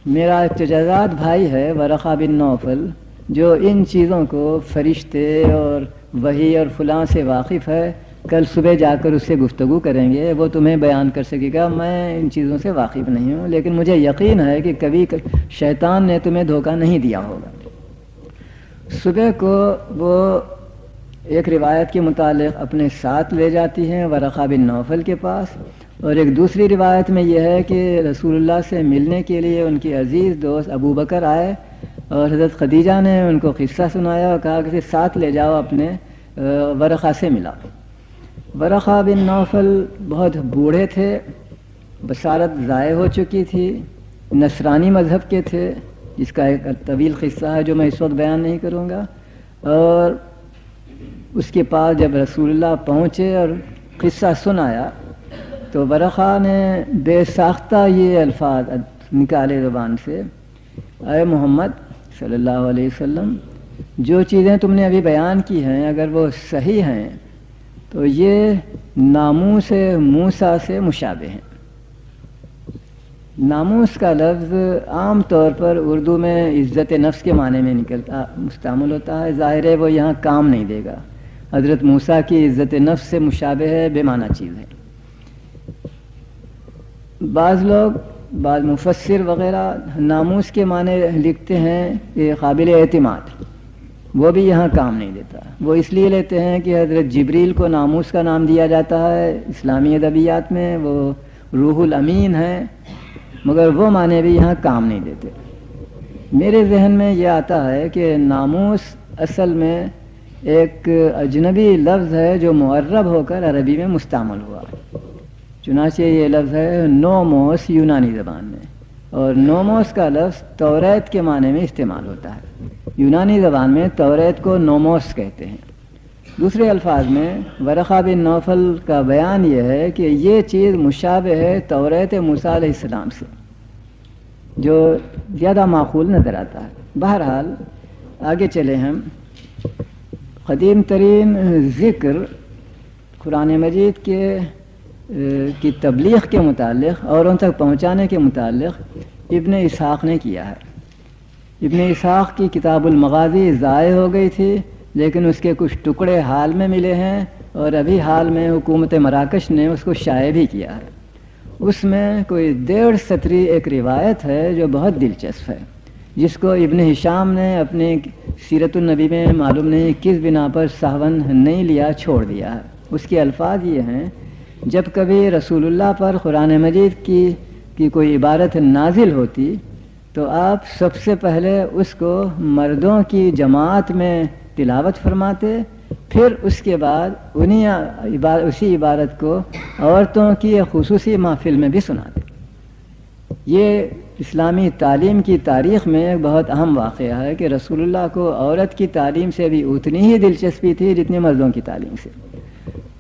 میرا ایک چچزاد بھائی ہے ورقہ بن نوفل، جو ان چیزوں کو فرشتے اور وحی اور فلاں سے واقف ہے، کل صبح جا کر اس سے گفتگو کریں گے، وہ تمہیں بیان کر سکے گا۔ میں ان چیزوں سے واقف نہیں ہوں، لیکن مجھے یقین ہے کہ کبھی شیطان نے تمہیں دھوکہ نہیں دیا ہوگا۔ صبح کو وہ ایک روایت کے متعلق اپنے ساتھ لے جاتی ہیں ورقہ بن نوفل کے پاس، اور ایک دوسری روایت میں یہ ہے کہ رسول اللہ سے ملنے کے لیے ان کے عزیز دوست ابو بکر آئے اور حضرت خدیجہ نے ان کو قصہ سنایا اور کہا کہ ساتھ لے جاؤ اپنے ورقہ سے ملاؤ۔ ورقہ بن نوفل بہت بوڑھے تھے، بصارت ضائع ہو چکی تھی، نصرانی مذہب کے تھے، جس کا ایک طویل قصہ ہے جو میں اس وقت بیان نہیں کروں گا۔ اور اس کے پاس جب رسول اللہ پہنچے اور قصہ سنایا تو ورقہ نے بے ساختہ یہ الفاظ نکالے زبان سے، اے محمد صلی اللہ علیہ وسلم، جو چیزیں تم نے ابھی بیان کی ہیں اگر وہ صحیح ہیں تو یہ ناموس موسیٰ سے مشابہ ہیں۔ ناموس کا لفظ عام طور پر اردو میں عزت نفس کے معنی میں مستعمل ہوتا ہے، ظاہر ہے وہ یہاں کام نہیں دے گا۔ حضرت موسیٰ کی عزت نفس سے مشابہ ہے، بے معنی چیز ہے۔ بعض مفسر وغیرہ ناموس کے معنی لکھتے ہیں کہ قابل اعتماد، وہ بھی یہاں کام نہیں دیتا۔ وہ اس لیے لیتے ہیں کہ حضرت جبریل کو ناموس کا نام دیا جاتا ہے اسلامی ادبیات میں، وہ روح الامین ہیں، مگر وہ معنی بھی یہاں کام نہیں دیتے۔ میرے ذہن میں یہ آتا ہے کہ ناموس اصل میں ایک اجنبی لفظ ہے جو معرب ہو کر عربی میں مستعمل ہوا، چنانچہ یہ لفظ ہے نوموس یونانی زبان میں، اور نوموس کا لفظ توریت کے معنی میں استعمال ہوتا ہے۔ یونانی زبان میں توریت کو نوموس کہتے ہیں۔ دوسرے الفاظ میں ورقہ بن نوفل کا بیان یہ ہے کہ یہ چیز مشابہ ہے توریت موسیٰ علیہ السلام سے، جو زیادہ معقول نظر آتا ہے۔ بہرحال آگے چلے ہم۔ قدیم ترین ذکر قرآن مجید کی تبلیغ کے متعلق اور ان تک پہنچانے کے متعلق ابن اسحاق نے کیا ہے۔ ابن اسحاق کی کتاب المغازی ضائع ہو گئی تھی، لیکن اس کے کچھ ٹکڑے حال میں ملے ہیں، اور ابھی حال میں حکومت مراکش نے اس کو شائع بھی کیا ہے۔ اس میں کوئی 1.5 سطری ایک روایت ہے جو بہت دلچسپ ہے، جس کو ابن ہشام نے اپنی سیرت النبی میں معلوم نہیں کس بنا پر سہون نہیں لیا، چھوڑ دیا ہے۔ اس کے الفاظ یہ ہیں: جب کبھی رسول اللہ پر قرآن مجید کی کوئی عبارت نازل ہوتی تو آپ سب سے پہلے اس کو مردوں کی جماعت میں تلاوت فرماتے، پھر اس کے بعد اسی عبارت کو عورتوں کی خصوصی محفل میں بھی سناتے۔ یہ اسلامی تعلیم کی تاریخ میں ایک بہت اہم واقعہ ہے کہ رسول اللہ کو عورت کی تعلیم سے بھی اتنی ہی دلچسپی تھی جتنی مردوں کی تعلیم سے۔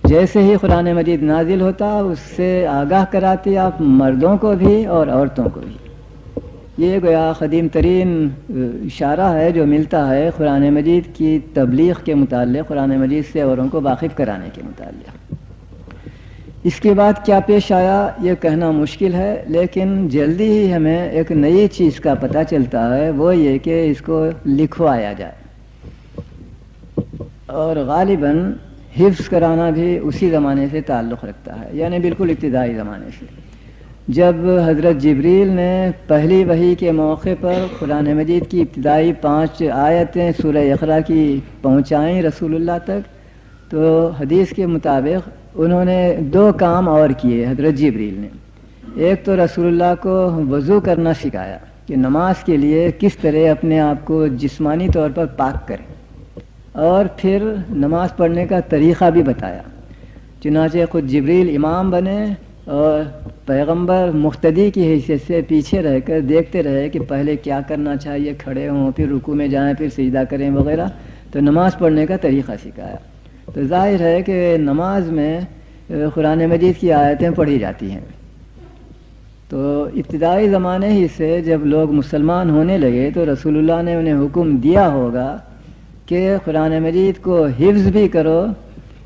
جیسے ہی قرآن مجید نازل ہوتا اس سے آگاہ کراتے آپ مردوں کو بھی اور عورتوں کو بھی۔ یہ گویا قدیم ترین اشارہ ہے جو ملتا ہے قرآن مجید کی تبلیغ کے متعلق، قرآن مجید سے اوروں کو واقف کرانے کے متعلق۔ اس کے بعد کیا پیش آیا یہ کہنا مشکل ہے، لیکن جلدی ہی ہمیں ایک نئی چیز کا پتہ چلتا ہے، وہ یہ کہ اس کو لکھوایا جائے، اور غالباً حفظ کرانا بھی اسی زمانے سے تعلق رکھتا ہے، یعنی بالکل ابتدائی زمانے سے، جب حضرت جبریل نے پہلی وحی کے موقع پر قرآن مجید کی ابتدائی 5 آیتیں سورہ اقرا کی پہنچائیں رسول اللہ تک، تو حدیث کے مطابق انہوں نے 2 کام اور کیے حضرت جبریل نے۔ ایک تو رسول اللہ کو وضو کرنا سکھایا کہ نماز کے لیے کس طرح اپنے آپ کو جسمانی طور پر پاک کریں، اور پھر نماز پڑھنے کا طریقہ بھی بتایا۔ چنانچہ خود جبریل امام بنے اور پیغمبر مقتدی کی حیثیت سے پیچھے رہ کر دیکھتے رہے کہ پہلے کیا کرنا چاہیے، کھڑے ہوں، پھر رکوع میں جائیں، پھر سجدہ کریں وغیرہ، تو نماز پڑھنے کا طریقہ سکھایا۔ تو ظاہر ہے کہ نماز میں قرآن مجید کی آیتیں پڑھی جاتی ہیں۔ تو ابتدائی زمانے ہی سے جب لوگ مسلمان ہونے لگے تو رسول اللہ نے انہیں حکم دیا ہوگا کہ قرآن مجید کو حفظ بھی کرو،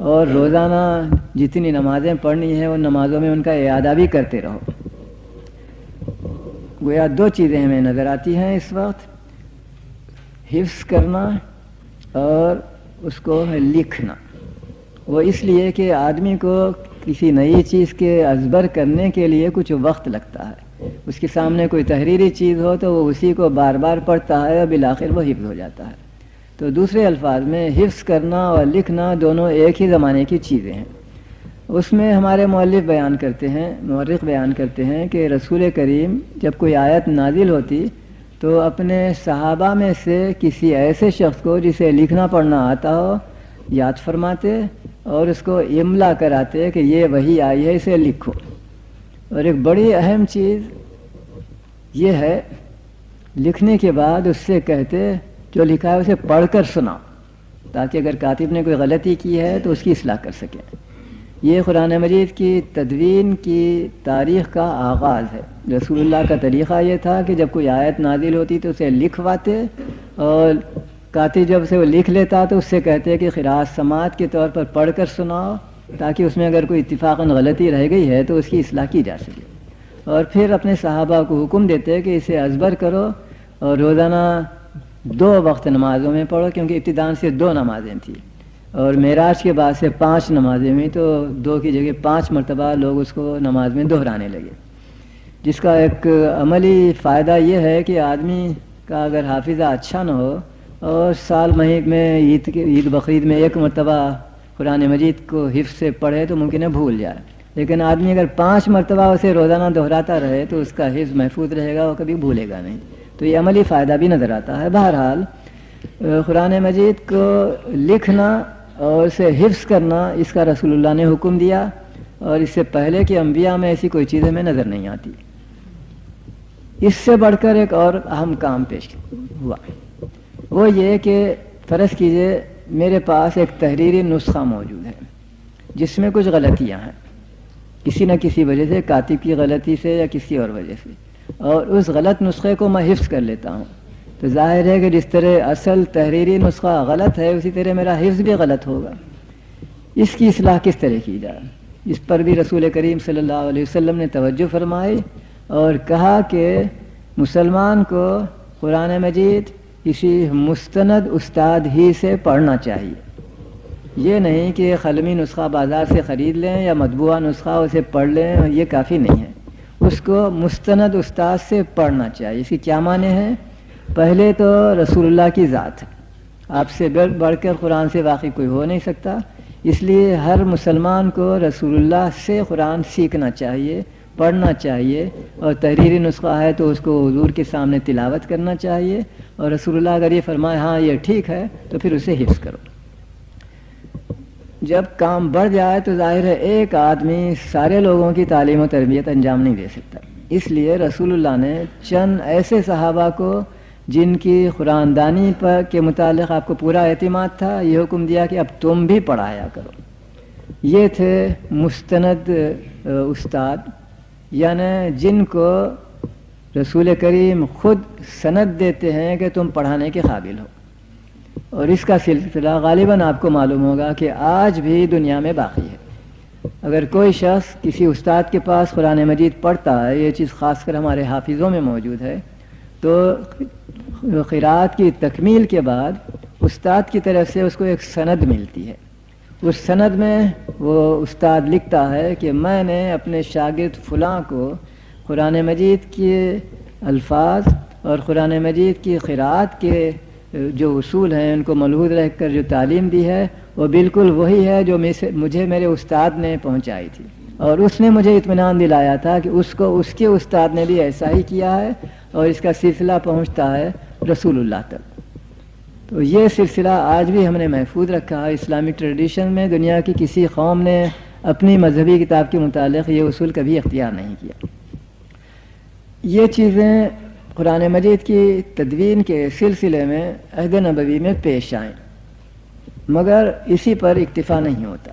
اور روزانہ جتنی نمازیں پڑھنی ہیں ان نمازوں میں ان کا اعادہ بھی کرتے رہو۔ گویا 2 چیزیں ہمیں نظر آتی ہیں اس وقت: حفظ کرنا اور اس کو لکھنا۔ وہ اس لیے کہ آدمی کو کسی نئی چیز کے ازبر کرنے کے لیے کچھ وقت لگتا ہے، اس کے سامنے کوئی تحریری چیز ہو تو وہ اسی کو بار بار پڑھتا ہے اور بالآخر وہ حفظ ہو جاتا ہے۔ تو دوسرے الفاظ میں حفظ کرنا اور لکھنا دونوں ایک ہی زمانے کی چیزیں ہیں۔ اس میں ہمارے مؤلف بیان کرتے ہیں، مورخ بیان کرتے ہیں کہ رسول کریم جب کوئی آیت نازل ہوتی تو اپنے صحابہ میں سے کسی ایسے شخص کو جسے لکھنا پڑھنا آتا ہو یاد فرماتے اور اس کو املا کراتے کہ یہ وحی آئی ہے، اسے لکھو۔ اور ایک بڑی اہم چیز یہ ہے، لکھنے کے بعد اس سے کہتے جو لکھا ہے اسے پڑھ کر سناؤ، تاکہ اگر کاتب نے کوئی غلطی کی ہے تو اس کی اصلاح کر سکیں۔ یہ قرآن مجید کی تدوین کی تاریخ کا آغاز ہے۔ رسول اللہ کا طریقہ یہ تھا کہ جب کوئی آیت نازل ہوتی تو اسے لکھواتے، اور کاتب جب سے وہ لکھ لیتا تو اس سے کہتے کہ قراءت سماعت کے طور پر پڑھ کر سناؤ، تاکہ اس میں اگر کوئی اتفاقاً غلطی رہ گئی ہے تو اس کی اصلاح کی جا سکے۔ اور پھر اپنے صحابہ کو حکم دیتے کہ اسے ازبر کرو اور روزانہ 2 وقت نمازوں میں پڑھو، کیونکہ ابتداء سے 2 نمازیں تھیں اور معراج کے بعد سے 5 نمازیں ہوئیں، تو 2 کی جگہ 5 مرتبہ لوگ اس کو نماز میں دہرانے لگے، جس کا ایک عملی فائدہ یہ ہے کہ آدمی کا اگر حافظہ اچھا نہ ہو اور سال مہینے میں عید بقرعید میں 1 مرتبہ قرآن مجید کو حفظ سے پڑھے تو ممکن ہے بھول جائے، لیکن آدمی اگر 5 مرتبہ اسے روزانہ دہراتا رہے تو اس کا حفظ محفوظ رہے گا، وہ کبھی بھولے گا نہیں، تو یہ عملی فائدہ بھی نظر آتا ہے۔ بہرحال قرآن مجید کو لکھنا اور اسے حفظ کرنا اس کا رسول اللہ نے حکم دیا، اور اس سے پہلے کہ انبیاء میں ایسی کوئی چیز ہمیں نظر نہیں آتی۔ اس سے بڑھ کر ایک اور اہم کام پیش ہوا، وہ یہ کہ فرض کیجئے میرے پاس ایک تحریری نسخہ موجود ہے جس میں کچھ غلطیاں ہیں، کسی نہ کسی وجہ سے، کاتب کی غلطی سے یا کسی اور وجہ سے، اور اس غلط نسخے کو میں حفظ کر لیتا ہوں، تو ظاہر ہے کہ جس طرح اصل تحریری نسخہ غلط ہے اسی طرح میرا حفظ بھی غلط ہوگا۔ اس کی اصلاح کس طرح کی جائے، اس پر بھی رسول کریم صلی اللہ علیہ وسلم نے توجہ فرمائی اور کہا کہ مسلمان کو قرآن مجید کسی مستند استاد ہی سے پڑھنا چاہیے، یہ نہیں کہ قلمی نسخہ بازار سے خرید لیں یا مطبوعہ نسخہ اسے پڑھ لیں، یہ کافی نہیں ہے، اس کو مستند استاد سے پڑھنا چاہیے۔ اس کی کیا معنی ہے؟ پہلے تو رسول اللہ کی ذات ہے، آپ سے بڑھ کر قرآن سے واقعی کوئی ہو نہیں سکتا، اس لیے ہر مسلمان کو رسول اللہ سے قرآن سیکھنا چاہیے، پڑھنا چاہیے، اور تحریری نسخہ ہے تو اس کو حضور کے سامنے تلاوت کرنا چاہیے، اور رسول اللہ اگر یہ فرمائے ہاں یہ ٹھیک ہے تو پھر اسے حفظ کرو۔ جب کام بڑھ جائے تو ظاہر ہے ایک آدمی سارے لوگوں کی تعلیم و تربیت انجام نہیں دے سکتا، اس لیے رسول اللہ نے چند ایسے صحابہ کو جن کی قرآن دانی پر کے متعلق آپ کو پورا اعتماد تھا، یہ حکم دیا کہ اب تم بھی پڑھایا کرو۔ یہ تھے مستند استاد، یعنی جن کو رسول کریم خود سند دیتے ہیں کہ تم پڑھانے کے قابل ہو، اور اس کا سلسلہ غالباً آپ کو معلوم ہوگا کہ آج بھی دنیا میں باقی ہے۔ اگر کوئی شخص کسی استاد کے پاس قرآن مجید پڑھتا ہے، یہ چیز خاص کر ہمارے حافظوں میں موجود ہے، تو قرأت کی تکمیل کے بعد استاد کی طرف سے اس کو ایک سند ملتی ہے، اس سند میں وہ استاد لکھتا ہے کہ میں نے اپنے شاگرد فلاں کو قرآن مجید کے الفاظ اور قرآن مجید کی قرأت کے جو اصول ہیں ان کو ملحوظ رکھ کر جو تعلیم دی ہے وہ بالکل وہی ہے جو مجھے میرے استاد نے پہنچائی تھی، اور اس نے مجھے اطمینان دلایا تھا کہ اس کو اس کے استاد نے بھی ایسا ہی کیا ہے، اور اس کا سلسلہ پہنچتا ہے رسول اللہ تک۔ تو یہ سلسلہ آج بھی ہم نے محفوظ رکھا ہے اسلامک ٹریڈیشن میں، دنیا کی کسی قوم نے اپنی مذہبی کتاب کے متعلق یہ اصول کبھی اختیار نہیں کیا۔ یہ چیزیں قرآن مجید کی تدوین کے سلسلے میں عہد نبوی میں پیش آئیں، مگر اسی پر اکتفا نہیں ہوتا،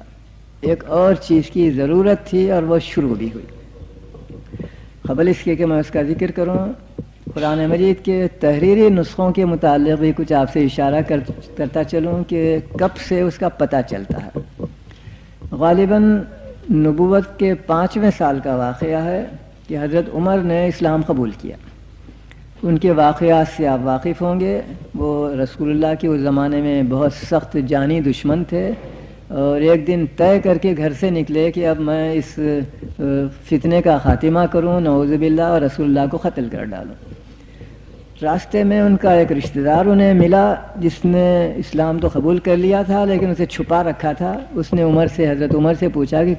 ایک اور چیز کی ضرورت تھی اور وہ شروع بھی ہوئی۔ قبل اس کے کہ میں اس کا ذکر کروں، قرآن مجید کے تحریری نسخوں کے متعلق بھی کچھ آپ سے اشارہ کرتا چلوں کہ کب سے اس کا پتہ چلتا ہے۔ غالباً نبوت کے 5ویں سال کا واقعہ ہے کہ حضرت عمر نے اسلام قبول کیا۔ ان کے واقعات سے آپ واقف ہوں گے، وہ رسول اللہ کے اس زمانے میں بہت سخت جانی دشمن تھے، اور ایک دن طے کر کے گھر سے نکلے کہ اب میں اس فتنے کا خاتمہ کروں، نعوذ باللہ، اور رسول اللہ کو قتل کر ڈالوں۔ راستے میں ان کا ایک رشتہ دار انہیں ملا جس نے اسلام تو قبول کر لیا تھا لیکن اسے چھپا رکھا تھا. اس نے حضرت عمر سے پوچھا کہ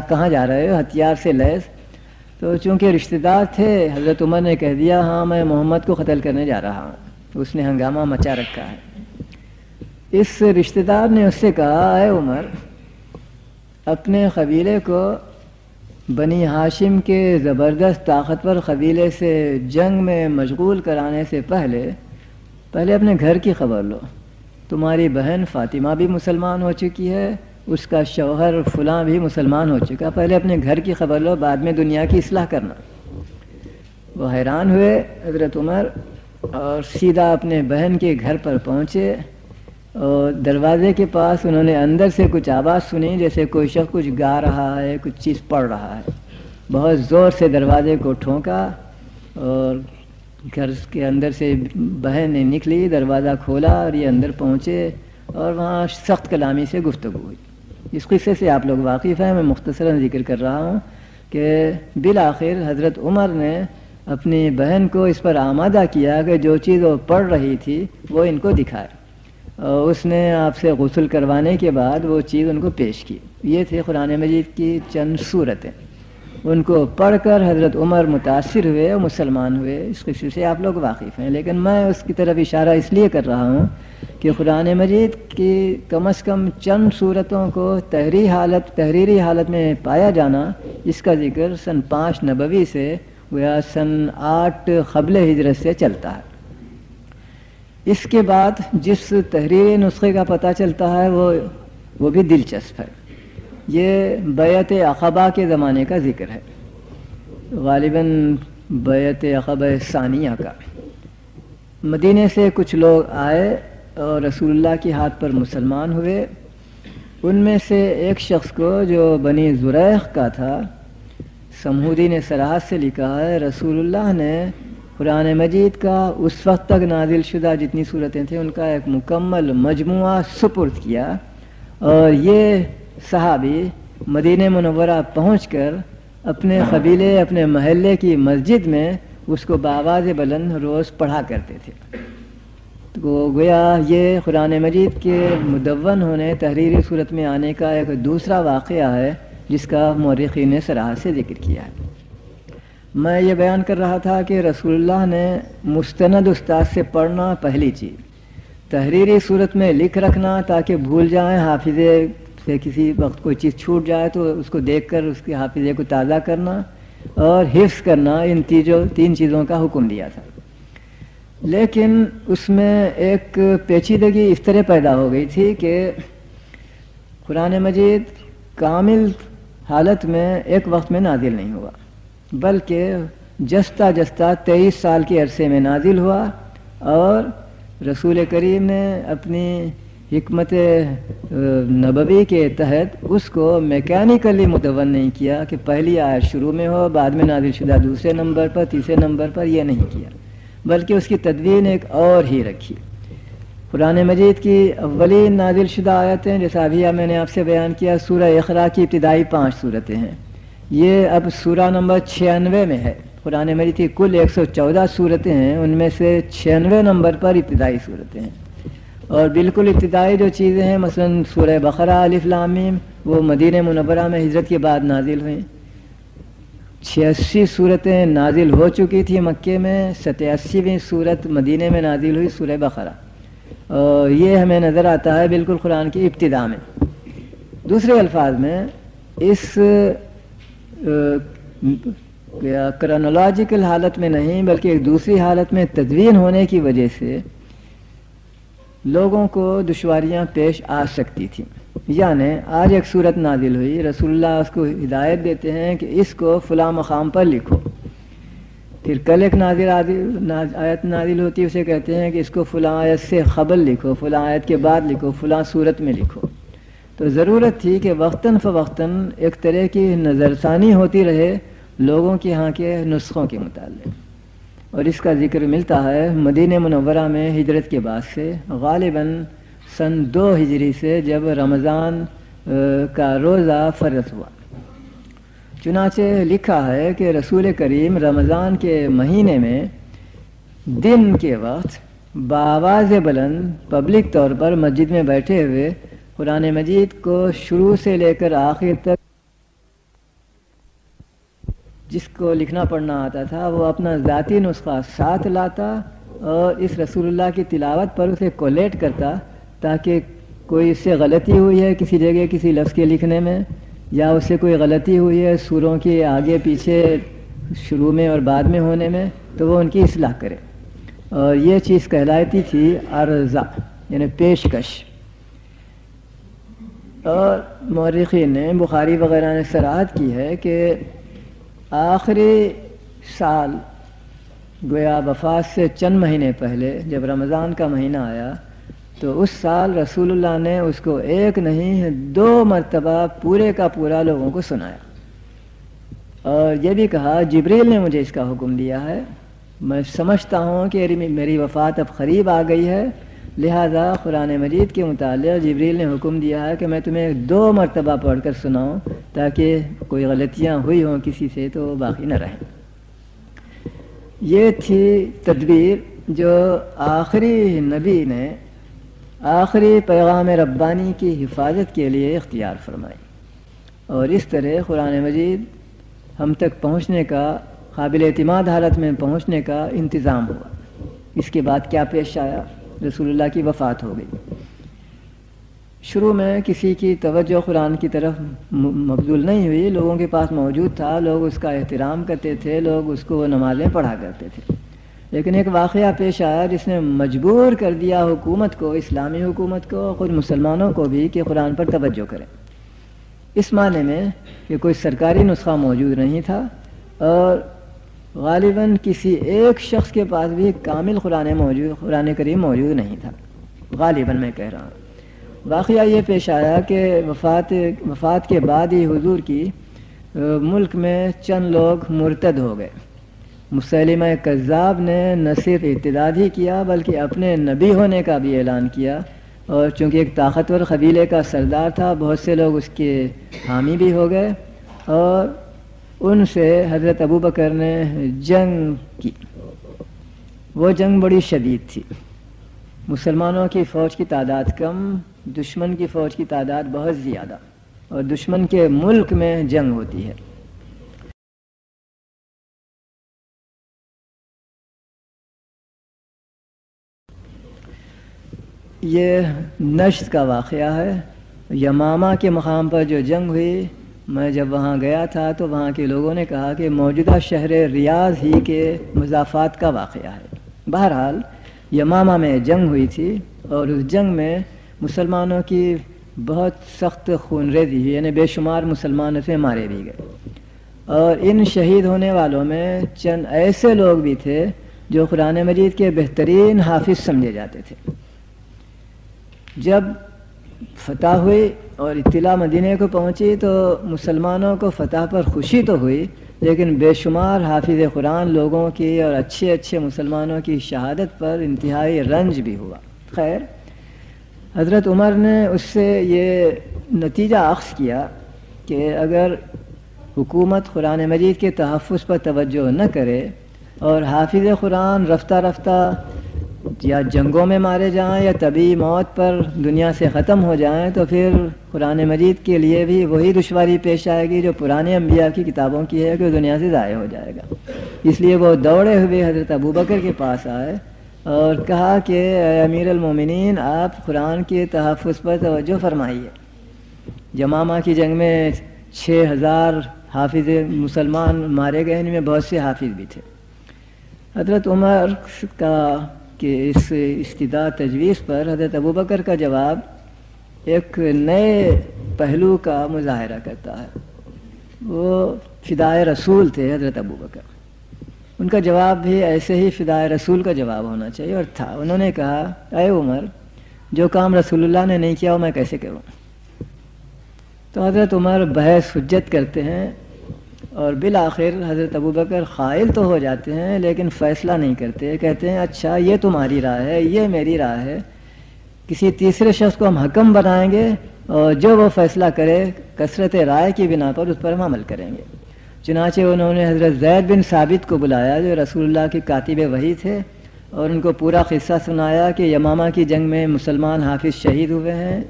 کہاں جا رہے ہو ہتھیار سے لیس. تو چونکہ رشتہ دار تھے حضرت عمر نے کہہ دیا ہاں میں محمد کو قتل کرنے جا رہا ہوں. اس نے ہنگامہ مچا رکھا ہے. اس رشتہ دار نے اس سے کہا اے عمر اپنے قبیلے کو بنی ہاشم کے زبردست طاقتور قبیلے سے جنگ میں مشغول کرانے سے پہلے اپنے گھر کی خبر لو. تمہاری بہن فاطمہ بھی مسلمان ہو چکی ہے, اس کا شوہر فلاں بھی مسلمان ہو چکا, پہلے اپنے گھر کی خبر لو, بعد میں دنیا کی اصلاح کرنا. وہ حیران ہوئے حضرت عمر اور سیدھا اپنے بہن کے گھر پر پہنچے اور دروازے کے پاس انہوں نے اندر سے کچھ آواز سنی جیسے کوئی شخص کچھ گا رہا ہے, کچھ چیز پڑھ رہا ہے. بہت زور سے دروازے کو ٹھونکا اور گھر کے اندر سے بہن نے نکلی, دروازہ کھولا اور یہ اندر پہنچے اور وہاں سخت کلامی سے گفتگو ہوئی. اس قصے سے آپ لوگ واقف ہیں, میں مختصراً ذکر کر رہا ہوں کہ بالآخر حضرت عمر نے اپنی بہن کو اس پر آمادہ کیا کہ جو چیز وہ پڑھ رہی تھی وہ ان کو دکھائے. اور اس نے آپ سے غسل کروانے کے بعد وہ چیز ان کو پیش کی. یہ تھے قرآن مجید کی چند صورتیں. ان کو پڑھ کر حضرت عمر متاثر ہوئے اور مسلمان ہوئے. اس قصے سے آپ لوگ واقف ہیں, لیکن میں اس کی طرف اشارہ اس لیے کر رہا ہوں کہ قرآن مجید کی کم از کم چند صورتوں کو تحریری حالت میں پایا جانا, اس کا ذکر سن 5 نبوی سے یا سن 8 قبل ہجرت سے چلتا ہے. اس کے بعد جس تحریری نسخے کا پتہ چلتا ہے وہ بھی دلچسپ ہے. یہ بیعت عقبہ کے زمانے کا ذکر ہے, غالباً بیعت عقبہ ثانیہ کا. مدینے سے کچھ لوگ آئے اور رسول اللہ کے ہاتھ پر مسلمان ہوئے. ان میں سے ایک شخص کو جو بنی زریق کا تھا, سمہودی نے صراحت سے لکھا ہے رسول اللہ نے قرآن مجید کا اس وقت تک نازل شدہ جتنی صورتیں تھیں ان کا ایک مکمل مجموعہ سپرد کیا, اور یہ صحابی مدینہ منورہ پہنچ کر اپنے قبیلے اپنے محلے کی مسجد میں اس کو بآواز بلند روز پڑھا کرتے تھے. تو گویا یہ قرآن مجید کے مدون ہونے تحریری صورت میں آنے کا ایک دوسرا واقعہ ہے جس کا مورخین نے صراحت سے ذکر کیا ہے. میں یہ بیان کر رہا تھا کہ رسول اللہ نے مستند استاد سے پڑھنا پہلی چیز, تحریری صورت میں لکھ رکھنا تاکہ بھول جائیں, حافظے سے کسی وقت کوئی چیز چھوٹ جائے تو اس کو دیکھ کر اس کے حافظے کو تازہ کرنا اور حفظ کرنا, ان 3 چیزوں کا حکم دیا تھا. لیکن اس میں ایک پیچیدگی اس طرح پیدا ہو گئی تھی کہ قرآن مجید کامل حالت میں ایک وقت میں نازل نہیں ہوا, بلکہ جستا 23 سال کے عرصے میں نازل ہوا, اور رسول کریم نے اپنی حکمت نبوی کے تحت اس کو میکینیکلی مدون نہیں کیا کہ پہلی آیت شروع میں ہو, بعد میں نازل شدہ دوسرے نمبر پر, تیسرے نمبر پر, یہ نہیں کیا, بلکہ اس کی تدوین ایک اور ہی رکھی. قرآن مجید کی اولین نازل شدہ آیتیں جیسا ابھی میں نے آپ سے بیان کیا سورہ اقرا کی ابتدائی 5 صورتیں ہیں, یہ اب سورہ نمبر 96 میں ہے. قرآن مجید کی کل 114 صورتیں ہیں, ان میں سے 96 نمبر پر ابتدائی صورتیں ہیں, اور بالکل ابتدائی جو چیزیں ہیں مثلا سورہ بقرہ الف لام میم وہ مدینہ منورہ میں ہجرت کے بعد نازل ہوئیں. 86 صورتیں نازل ہو چکی تھی مکے میں, 87ویں صورت مدینہ میں نازل ہوئی سورہ بقرہ, اور یہ ہمیں نظر آتا ہے بالکل قرآن کی ابتدا میں. دوسرے الفاظ میں اس کرونالوجیکل حالت میں نہیں بلکہ ایک دوسری حالت میں تدوین ہونے کی وجہ سے لوگوں کو دشواریاں پیش آ سکتی تھیں. یعنی آج ایک صورت نازل ہوئی, رسول اللہ اس کو ہدایت دیتے ہیں کہ اس کو فلاں مقام پر لکھو, پھر کل ایک آیت نازل ہوتی ہے, اسے کہتے ہیں کہ اس کو فلاں آیت سے قبل لکھو, فلاں آیت کے بعد لکھو, فلاں صورت میں لکھو. تو ضرورت تھی کہ وقتاً فوقتاً ایک طرح کی نظر ثانی ہوتی رہے لوگوں کے ہاں کے نسخوں کے متعلق, اور اس کا ذکر ملتا ہے مدینہ منورہ میں ہجرت کے بعد سے, غالباً سن 2 ہجری سے جب رمضان کا روزہ فرض ہوا. چنانچہ لکھا ہے کہ رسول کریم رمضان کے مہینے میں دن کے وقت بآواز بلند پبلک طور پر مسجد میں بیٹھے ہوئے قرآن مجید کو شروع سے لے کر آخر تک جس کو لکھنا پڑھنا آتا تھا وہ اپنا ذاتی نسخہ ساتھ لاتا اور اس رسول اللہ کی تلاوت پر اسے کولیٹ کرتا تاکہ کوئی اس سے غلطی ہوئی ہے کسی جگہ کسی لفظ کے لکھنے میں یا اس سے کوئی غلطی ہوئی ہے سوروں کی آگے پیچھے شروع میں اور بعد میں ہونے میں تو وہ ان کی اصلاح کرے، اور یہ چیز کہلاتی تھی عرضہ یعنی پیشکش۔ اور مورخین نے بخاری وغیرہ نے صراحت کی ہے کہ آخری سال گویا وفات سے چند مہینے پہلے جب رمضان کا مہینہ آیا تو اس سال رسول اللہ نے اس کو ایک نہیں 2 مرتبہ پورے کا پورا لوگوں کو سنایا، اور یہ بھی کہا جبریل نے مجھے اس کا حکم دیا ہے، میں سمجھتا ہوں کہ میری وفات اب قریب آ گئی ہے، لہذا قرآن مجید کے متعلق جبریل نے حکم دیا ہے کہ میں تمہیں 2 مرتبہ پڑھ کر سناؤں تاکہ کوئی غلطیاں ہوئی ہوں کسی سے تو وہ باقی نہ رہیں۔ یہ تھی تدبیر جو آخری نبی نے آخری پیغام ربانی کی حفاظت کے لیے اختیار فرمائی، اور اس طرح قرآن مجید ہم تک پہنچنے کا قابل اعتماد حالت میں پہنچنے کا انتظام ہوا۔ اس کے بعد کیا پیش آیا؟ رسول اللہ کی وفات ہو گئی۔ شروع میں کسی کی توجہ قرآن کی طرف مبذول نہیں ہوئی، لوگوں کے پاس موجود تھا، لوگ اس کا احترام کرتے تھے، لوگ اس کو نمازیں پڑھا کرتے تھے، لیکن ایک واقعہ پیش آیا جس نے مجبور کر دیا حکومت کو، اسلامی حکومت کو، خود مسلمانوں کو بھی کہ قرآن پر توجہ کریں، اس معنی میں کہ کوئی سرکاری نسخہ موجود نہیں تھا اور غالباً کسی ایک شخص کے پاس بھی کامل قرآن کریم موجود نہیں تھا، غالباً میں کہہ رہا ہوں۔ واقعہ یہ پیش آیا کہ وفات کے بعد ہی حضور کی ملک میں چند لوگ مرتد ہو گئے۔ مسیلمہ کذاب نے نہ صرف ارتداد ہی کیا بلکہ اپنے نبی ہونے کا بھی اعلان کیا، اور چونکہ ایک طاقتور قبیلے کا سردار تھا بہت سے لوگ اس کے حامی بھی ہو گئے، اور ان سے حضرت ابوبکر نے جنگ کی۔ وہ جنگ بڑی شدید تھی، مسلمانوں کی فوج کی تعداد کم، دشمن کی فوج کی تعداد بہت زیادہ، اور دشمن کے ملک میں جنگ ہوتی ہے۔ یہ نجد کا واقعہ ہے، یمامہ کے مقام پر جو جنگ ہوئی، میں جب وہاں گیا تھا تو وہاں کے لوگوں نے کہا کہ موجودہ شہر ریاض ہی کے مضافات کا واقعہ ہے۔ بہرحال یمامہ میں جنگ ہوئی تھی، اور اس جنگ میں مسلمانوں کی بہت سخت خون ریزی ہوئی، یعنی بے شمار مسلمان اسے مارے بھی گئے، اور ان شہید ہونے والوں میں چند ایسے لوگ بھی تھے جو قرآن مجید کے بہترین حافظ سمجھے جاتے تھے۔ جب فتح ہوئی اور اطلاع مدینے کو پہنچی تو مسلمانوں کو فتح پر خوشی تو ہوئی، لیکن بے شمار حافظ قرآن لوگوں کی اور اچھے اچھے مسلمانوں کی شہادت پر انتہائی رنج بھی ہوا۔ خیر، حضرت عمر نے اس سے یہ نتیجہ اخذ کیا کہ اگر حکومت قرآن مجید کے تحفظ پر توجہ نہ کرے اور حافظ قرآن رفتہ رفتہ یا جنگوں میں مارے جائیں یا طبی موت پر دنیا سے ختم ہو جائیں تو پھر قرآن مجید کے لیے بھی وہی دشواری پیش آئے گی جو پرانے انبیاء کی کتابوں کی ہے کہ وہ دنیا سے ضائع ہو جائے گا۔ اس لیے وہ دوڑے ہوئے حضرت ابوبکر کے پاس آئے اور کہا کہ اے امیر المومنین، آپ قرآن کے تحفظ پر توجہ فرمائیے۔ یمامہ کی جنگ میں 6000 حافظ مسلمان مارے گئے، ان میں بہت سے حافظ بھی تھے۔ حضرت عمر کا کہ اس استدعا تجویز پر حضرت ابوبکر کا جواب ایک نئے پہلو کا مظاہرہ کرتا ہے۔ وہ فدائے رسول تھے حضرت ابوبکر، ان کا جواب بھی ایسے ہی فدائے رسول کا جواب ہونا چاہیے، اور تھا۔ انہوں نے کہا، اے عمر، جو کام رسول اللہ نے نہیں کیا وہ میں کیسے کروں؟ تو حضرت عمر بحث حجت کرتے ہیں، اور بالآخر حضرت ابوبکر قائل تو ہو جاتے ہیں لیکن فیصلہ نہیں کرتے، کہتے ہیں اچھا یہ تمہاری رائے ہے، یہ میری رائے ہے، کسی تیسرے شخص کو ہم حکم بنائیں گے اور جو وہ فیصلہ کرے کثرت رائے کی بنا پر اس پر ہم عمل کریں گے۔ چنانچہ انہوں نے حضرت زید بن ثابت کو بلایا جو رسول اللہ کے کاتب وحی تھے، اور ان کو پورا قصہ سنایا کہ یمامہ کی جنگ میں مسلمان حافظ شہید ہوئے ہیں.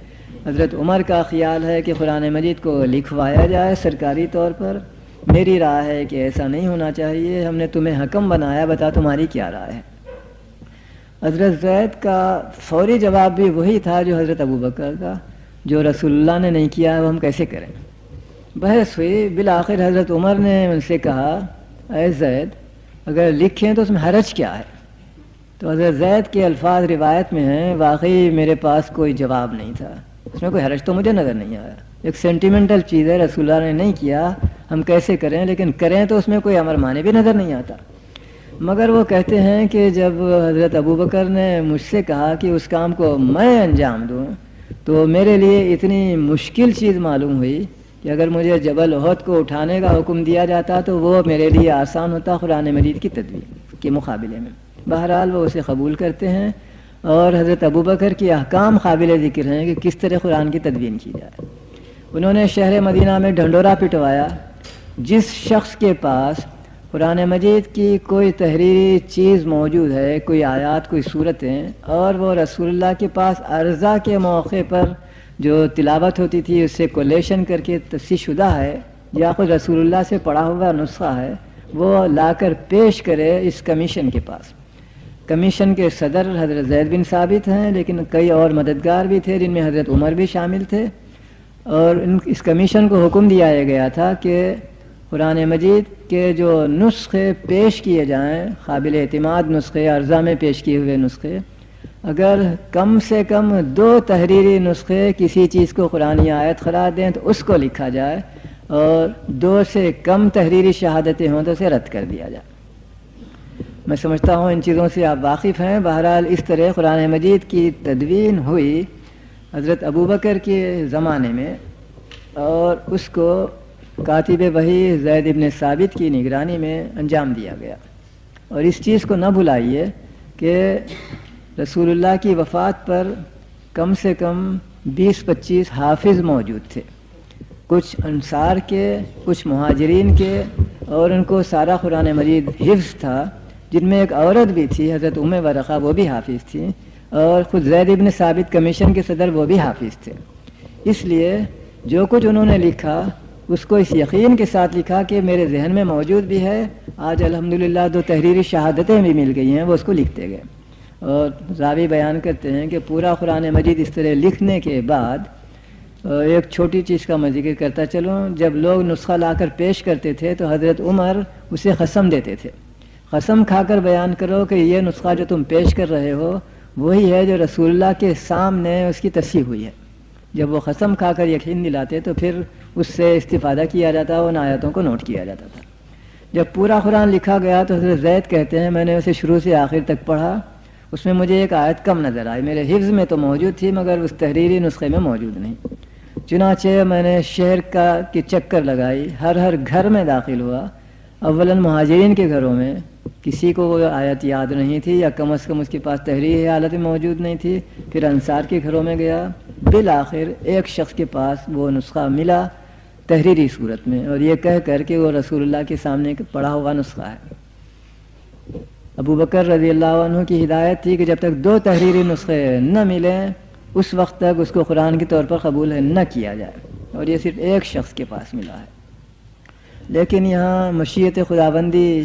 حضرت عمر کا خیال ہے کہ قرآن مجید کو لکھوایا جائے سرکاری طور پر. میری رائے ہے کہ ایسا نہیں ہونا چاہیے. ہم نے تمہیں حکم بنایا, بتا تمہاری کیا رائے ہے. حضرت زید کا فوری جواب بھی وہی تھا جو حضرت ابوبکر کا, جو رسول اللہ نے نہیں کیا وہ ہم کیسے کریں. بحث ہوئی. بالآخر حضرت عمر نے ان سے کہا, اے زید اگر لکھیں تو اس میں حرج کیا ہے. تو حضرت زید کے الفاظ روایت میں ہیں, واقعی میرے پاس کوئی جواب نہیں تھا, اس میں کوئی حرج تو مجھے نظر نہیں آیا. ایک سینٹیمنٹل چیز ہے, رسول اللہ نے نہیں کیا ہم کیسے کریں, لیکن کریں تو اس میں کوئی امر مانے بھی نظر نہیں آتا. مگر وہ کہتے ہیں کہ جب حضرت ابوبکر نے مجھ سے کہا کہ اس کام کو میں انجام دوں تو میرے لیے اتنی مشکل چیز معلوم ہوئی کہ اگر مجھے جبل احد کو اٹھانے کا حکم دیا جاتا تو وہ میرے لیے آسان ہوتا قرآن مجید کی تدوین کے مقابلے میں. بہرحال وہ اسے قبول کرتے ہیں, اور حضرت ابوبکر کی احکام قابل ذکر ہیں کہ کس طرح قرآن کی تدوین کی جائے. انہوں نے شہر مدینہ میں ڈھنڈورا پٹوایا. جس شخص کے پاس قرآن مجید کی کوئی تحریری چیز موجود ہے, کوئی آیات, کوئی صورتیں, اور وہ رسول اللہ کے پاس عرضہ کے موقع پر جو تلاوت ہوتی تھی اس سے کولیشن کر کے تصحیح شدہ ہے, یا خود رسول اللہ سے پڑھا ہوا نسخہ ہے, وہ لا کر پیش کرے اس کمیشن کے پاس. کمیشن کے صدر حضرت زید بن ثابت ہیں, لیکن کئی اور مددگار بھی تھے جن میں حضرت عمر بھی شامل تھے. اور اس کمیشن کو حکم دیا گیا تھا کہ قرآن مجید کے جو نسخے پیش کیے جائیں, قابل اعتماد نسخے, عرضہ میں پیش کیے ہوئے نسخے, اگر کم سے کم 2 تحریری نسخے کسی چیز کو قرآنی آیت قرار دیں تو اس کو لکھا جائے, اور 2 سے کم تحریری شہادتیں ہوں تو اسے رد کر دیا جائے. میں سمجھتا ہوں ان چیزوں سے آپ واقف ہیں. بہرحال اس طرح قرآن مجید کی تدوین ہوئی حضرت ابوبکر کے زمانے میں, اور اس کو کاتب وحی زید بن ثابت کی نگرانی میں انجام دیا گیا. اور اس چیز کو نہ بھلائیے کہ رسول اللہ کی وفات پر کم سے کم 20-25 حافظ موجود تھے, کچھ انصار کے, کچھ مہاجرین کے, اور ان کو سارا قرآن مجید حفظ تھا, جن میں ایک عورت بھی تھی حضرت ورقہ, وہ بھی حافظ تھی, اور خود زید بن ثابت کمیشن کے صدر وہ بھی حافظ تھے. اس لیے جو کچھ انہوں نے لکھا اس کو اس یقین کے ساتھ لکھا کہ میرے ذہن میں موجود بھی ہے. آج الحمدللہ 2 تحریری شہادتیں بھی مل گئی ہیں, وہ اس کو لکھتے گئے. اور راوی بیان کرتے ہیں کہ پورا قرآن مجید اس طرح لکھنے کے بعد ایک چھوٹی چیز کا میں ذکر کرتا چلوں. جب لوگ نسخہ لا کر پیش کرتے تھے تو حضرت عمر اسے قسم دیتے تھے, قسم کھا کر بیان کرو کہ یہ نسخہ جو تم پیش کر رہے ہو وہی ہے جو رسول اللہ کے سامنے اس کی تصحیح ہوئی ہے. جب وہ قسم کھا کر یقین دلاتے تو پھر اس سے استفادہ کیا جاتا, ان آیتوں کو نوٹ کیا جاتا تھا. جب پورا قرآن لکھا گیا تو حضرت زید کہتے ہیں میں نے اسے شروع سے آخر تک پڑھا, اس میں مجھے ایک آیت کم نظر آئی, میرے حفظ میں تو موجود تھی مگر اس تحریری نسخے میں موجود نہیں. چنانچہ میں نے شہر کی چکر لگائی, ہر گھر میں داخل ہوا. اولاً مہاجرین کے گھروں میں کسی کو وہ آیت یاد نہیں تھی, یا کم از کم اس کے پاس تحریری حالت میں موجود نہیں تھی. پھر انصار کے گھروں میں گیا, بالآخر ایک شخص کے پاس وہ نسخہ ملا تحریری صورت میں, اور یہ کہہ کر کہ وہ رسول اللہ کے سامنے پڑھا ہوا نسخہ ہے. ابوبکر رضی اللہ عنہ کی ہدایت تھی کہ جب تک 2 تحریری نسخے نہ ملیں اس وقت تک اس کو قرآن کے طور پر قبول نہ کیا جائے, اور یہ صرف ایک شخص کے پاس ملا ہے. لیکن یہاں مشیت خداوندی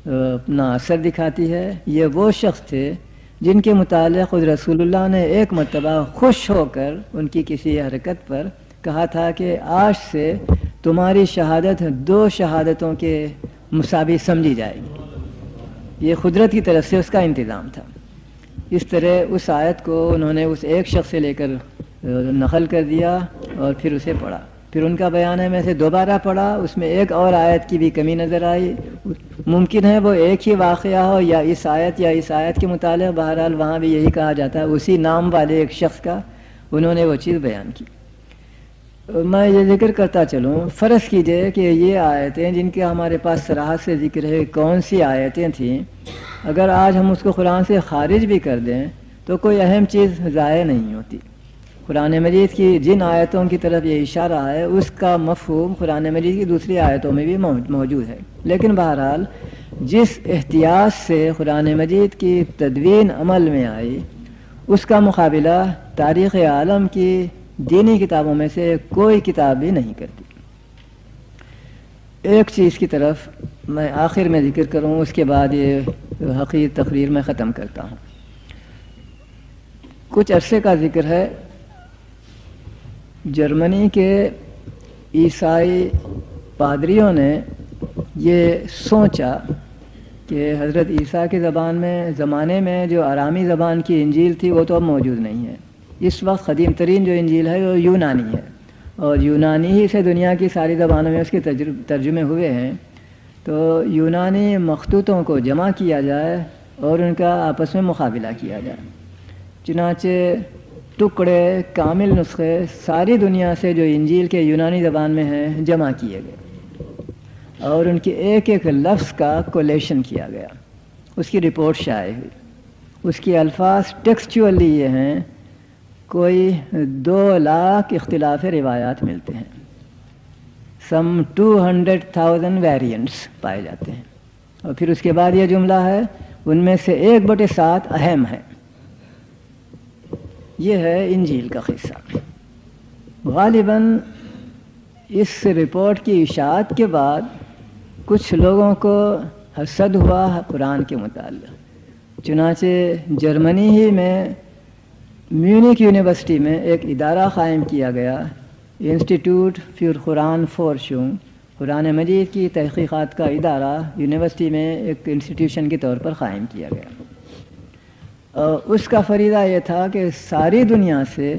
اپنا اثر دکھاتی ہے. یہ وہ شخص تھے جن کے متعلق خود رسول اللہ نے ایک مرتبہ خوش ہو کر ان کی کسی حرکت پر کہا تھا کہ آج سے تمہاری شہادت 2 شہادتوں کے مساوی سمجھی جائے گی. یہ قدرت کی طرف سے اس کا انتظام تھا. اس طرح اس آیت کو انہوں نے اس ایک شخص سے لے کر نقل کر دیا اور پھر اسے پڑھا. پھر ان کا بیان ہے میں اسے دوبارہ پڑھا, اس میں ایک اور آیت کی بھی کمی نظر آئی. ممکن ہے وہ ایک ہی واقعہ ہو یا اس آیت کے متعلق, بہرحال وہاں بھی یہی کہا جاتا ہے اسی نام والے ایک شخص کا انہوں نے وہ چیز بیان کی. میں یہ ذکر کرتا چلوں, فرض کیجئے کہ یہ آیتیں جن کے ہمارے پاس صراحت سے ذکر ہے کون سی آیتیں تھیں, اگر آج ہم اس کو قرآن سے خارج بھی کر دیں تو کوئی اہم چیز ضائع نہیں ہوتی. قرآن مجید کی جن آیتوں کی طرف یہ اشارہ ہے اس کا مفہوم قرآن مجید کی دوسری آیتوں میں بھی موجود ہے، لیکن بہرحال جس احتیاط سے قرآن مجید کی تدوین عمل میں آئی اس کا مقابلہ تاریخ عالم کی دینی کتابوں میں سے کوئی کتاب بھی نہیں کرتی۔ ایک چیز کی طرف میں آخر میں ذکر کروں، اس کے بعد یہ حقیر تقریر میں ختم کرتا ہوں۔ کچھ عرصے کا ذکر ہے، جرمنی کے عیسائی پادریوں نے یہ سوچا کہ حضرت عیسیٰ کے زمانے میں جو آرامی زبان کی انجیل تھی وہ تو اب موجود نہیں ہے۔ اس وقت قدیم ترین جو انجیل ہے وہ یونانی ہے، اور یونانی ہی سے دنیا کی ساری زبانوں میں اس کے ترجمے ہوئے ہیں۔ تو یونانی مخطوطوں کو جمع کیا جائے اور ان کا آپس میں مقابلہ کیا جائے۔ چنانچہ ٹکڑے کامل نسخے ساری دنیا سے جو انجیل کے یونانی زبان میں ہیں جمع کیے گئے اور ان کے ایک ایک لفظ کا کولیشن کیا گیا، اس کی رپورٹ شائع ہوئی۔ اس کے الفاظ ٹیکسچولی یہ ہیں، کوئی 2 لاکھ اختلاف روایات ملتے ہیں، سم 200,000 ویریئنٹس پائے جاتے ہیں، اور پھر اس کے بعد یہ جملہ ہے ان میں سے 1/7 اہم ہے۔ یہ ہے انجیل کا قصہ۔ غالباً اس رپورٹ کی اشاعت کے بعد کچھ لوگوں کو حسد ہوا قرآن کے متعلق، چنانچہ جرمنی ہی میں میونک یونیورسٹی میں ایک ادارہ قائم کیا گیا، انسٹیٹیوٹ فور قرآن فورشنگ، قرآن مجید کی تحقیقات کا ادارہ یونیورسٹی میں ایک انسٹیٹیوشن کے طور پر قائم کیا گیا۔ اس کا فریضہ یہ تھا کہ ساری دنیا سے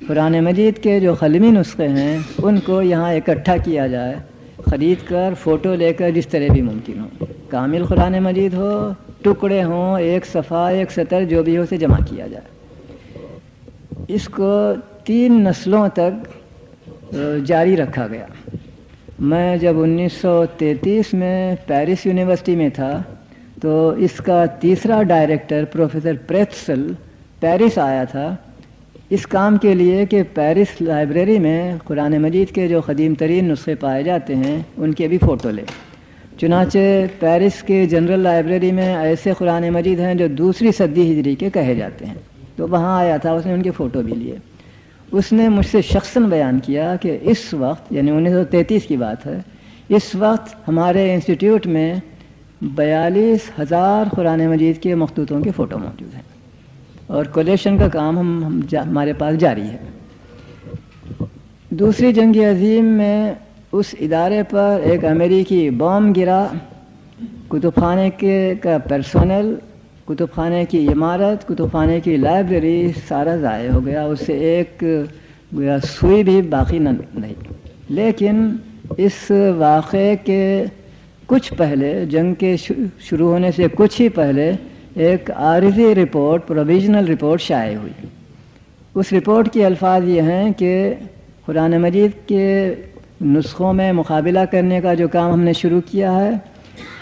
قرآن مجید کے جو قلمی نسخے ہیں ان کو یہاں اکٹھا کیا جائے، خرید کر فوٹو لے کر جس طرح بھی ممکن ہو، کامل قرآن مجید ہو، ٹکڑے ہوں، 1 صفحہ 1 سطر جو بھی ہو اسے جمع کیا جائے۔ اس کو 3 نسلوں تک جاری رکھا گیا۔ میں جب 1933 میں پیرس یونیورسٹی میں تھا تو اس کا تیسرا ڈائریکٹر پروفیسر پریتسل پیرس آیا تھا اس کام کے لیے کہ پیرس لائبریری میں قرآن مجید کے جو قدیم ترین نسخے پائے جاتے ہیں ان کے بھی فوٹو لے۔ چنانچہ پیرس کے جنرل لائبریری میں ایسے قرآن مجید ہیں جو 2 صدی ہجری کے کہے جاتے ہیں، تو وہاں آیا تھا، اس نے ان کے فوٹو بھی لیے۔ اس نے مجھ سے شخصاً بیان کیا کہ اس وقت یعنی 1933 کی بات ہے، اس وقت ہمارے انسٹیٹیوٹ میں 42,000 قرآن مجید کے مخطوطوں کے فوٹو موجود ہیں، اور کولیشن کا کام ہمارے پاس جاری ہے۔ دوسری جنگ عظیم میں اس ادارے پر ایک امریکی بم گرا، کتب خانے کا پرسونل، کتب خانے کی عمارت، کتب خانے کی لائبریری سارا ضائع ہو گیا، اس سے ایک سوئی بھی باقی نہ رہی۔ لیکن اس واقعے کے کچھ پہلے، جنگ کے شروع ہونے سے کچھ ہی پہلے، ایک عارضی رپورٹ، پروویژنل رپورٹ شائع ہوئی۔ اس رپورٹ کے الفاظ یہ ہیں کہ قرآن مجید کے نسخوں میں مقابلہ کرنے کا جو کام ہم نے شروع کیا ہے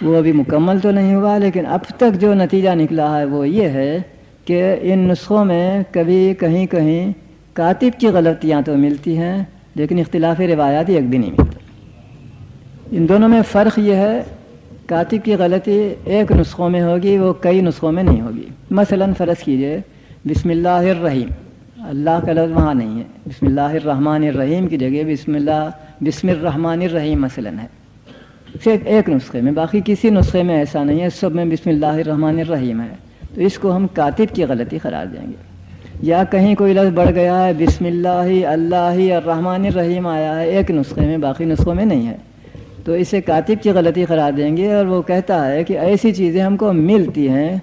وہ ابھی مکمل تو نہیں ہوا، لیکن اب تک جو نتیجہ نکلا ہے وہ یہ ہے کہ ان نسخوں میں کبھی کہیں کہیں کاتب کی غلطیاں تو ملتی ہیں لیکن اختلاف روایات ایک بھی نہیں ملتا۔ ان دونوں میں فرق یہ ہے، کاتب کی غلطی ایک نسخوں میں ہوگی، وہ کئی نسخوں میں نہیں ہوگی۔ مثلا فرض کیجئے بسم اللہ الرحیم، اللہ کا لفظ وہاں نہیں ہے، بسم اللہ الرحمن الرحیم کی جگہ بسم الرحمن الرحیم مثلا ہے، صرف ایک نسخے میں، باقی کسی نسخے میں ایسا نہیں ہے، سب میں بسم اللہ الرحمن الرحیم ہے، تو اس کو ہم کاتب کی غلطی قرار دیں گے۔ یا کہیں کوئی لفظ بڑھ گیا ہے، بسم اللہ اللہ الرحمن الرحیم آیا ہے ایک نسخے میں، باقی نسخوں میں نہیں ہے، تو اسے کاتب کی غلطی قرار دیں گے۔ اور وہ کہتا ہے کہ ایسی چیزیں ہم کو ملتی ہیں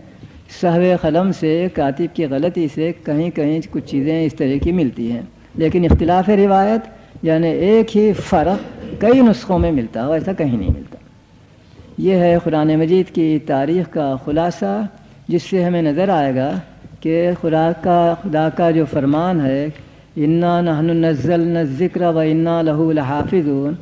سہو قلم سے، کاتب کی غلطی سے کہیں کہیں کچھ چیزیں اس طرح کی ملتی ہیں، لیکن اختلاف روایت یعنی ایک ہی فرق کئی نسخوں میں ملتا ہو، ایسا کہیں نہیں ملتا۔ یہ ہے قرآن مجید کی تاریخ کا خلاصہ، جس سے ہمیں نظر آئے گا کہ خدا کا جو فرمان ہے انا نحن نزلنا الذکر و انا لہ لحافظون،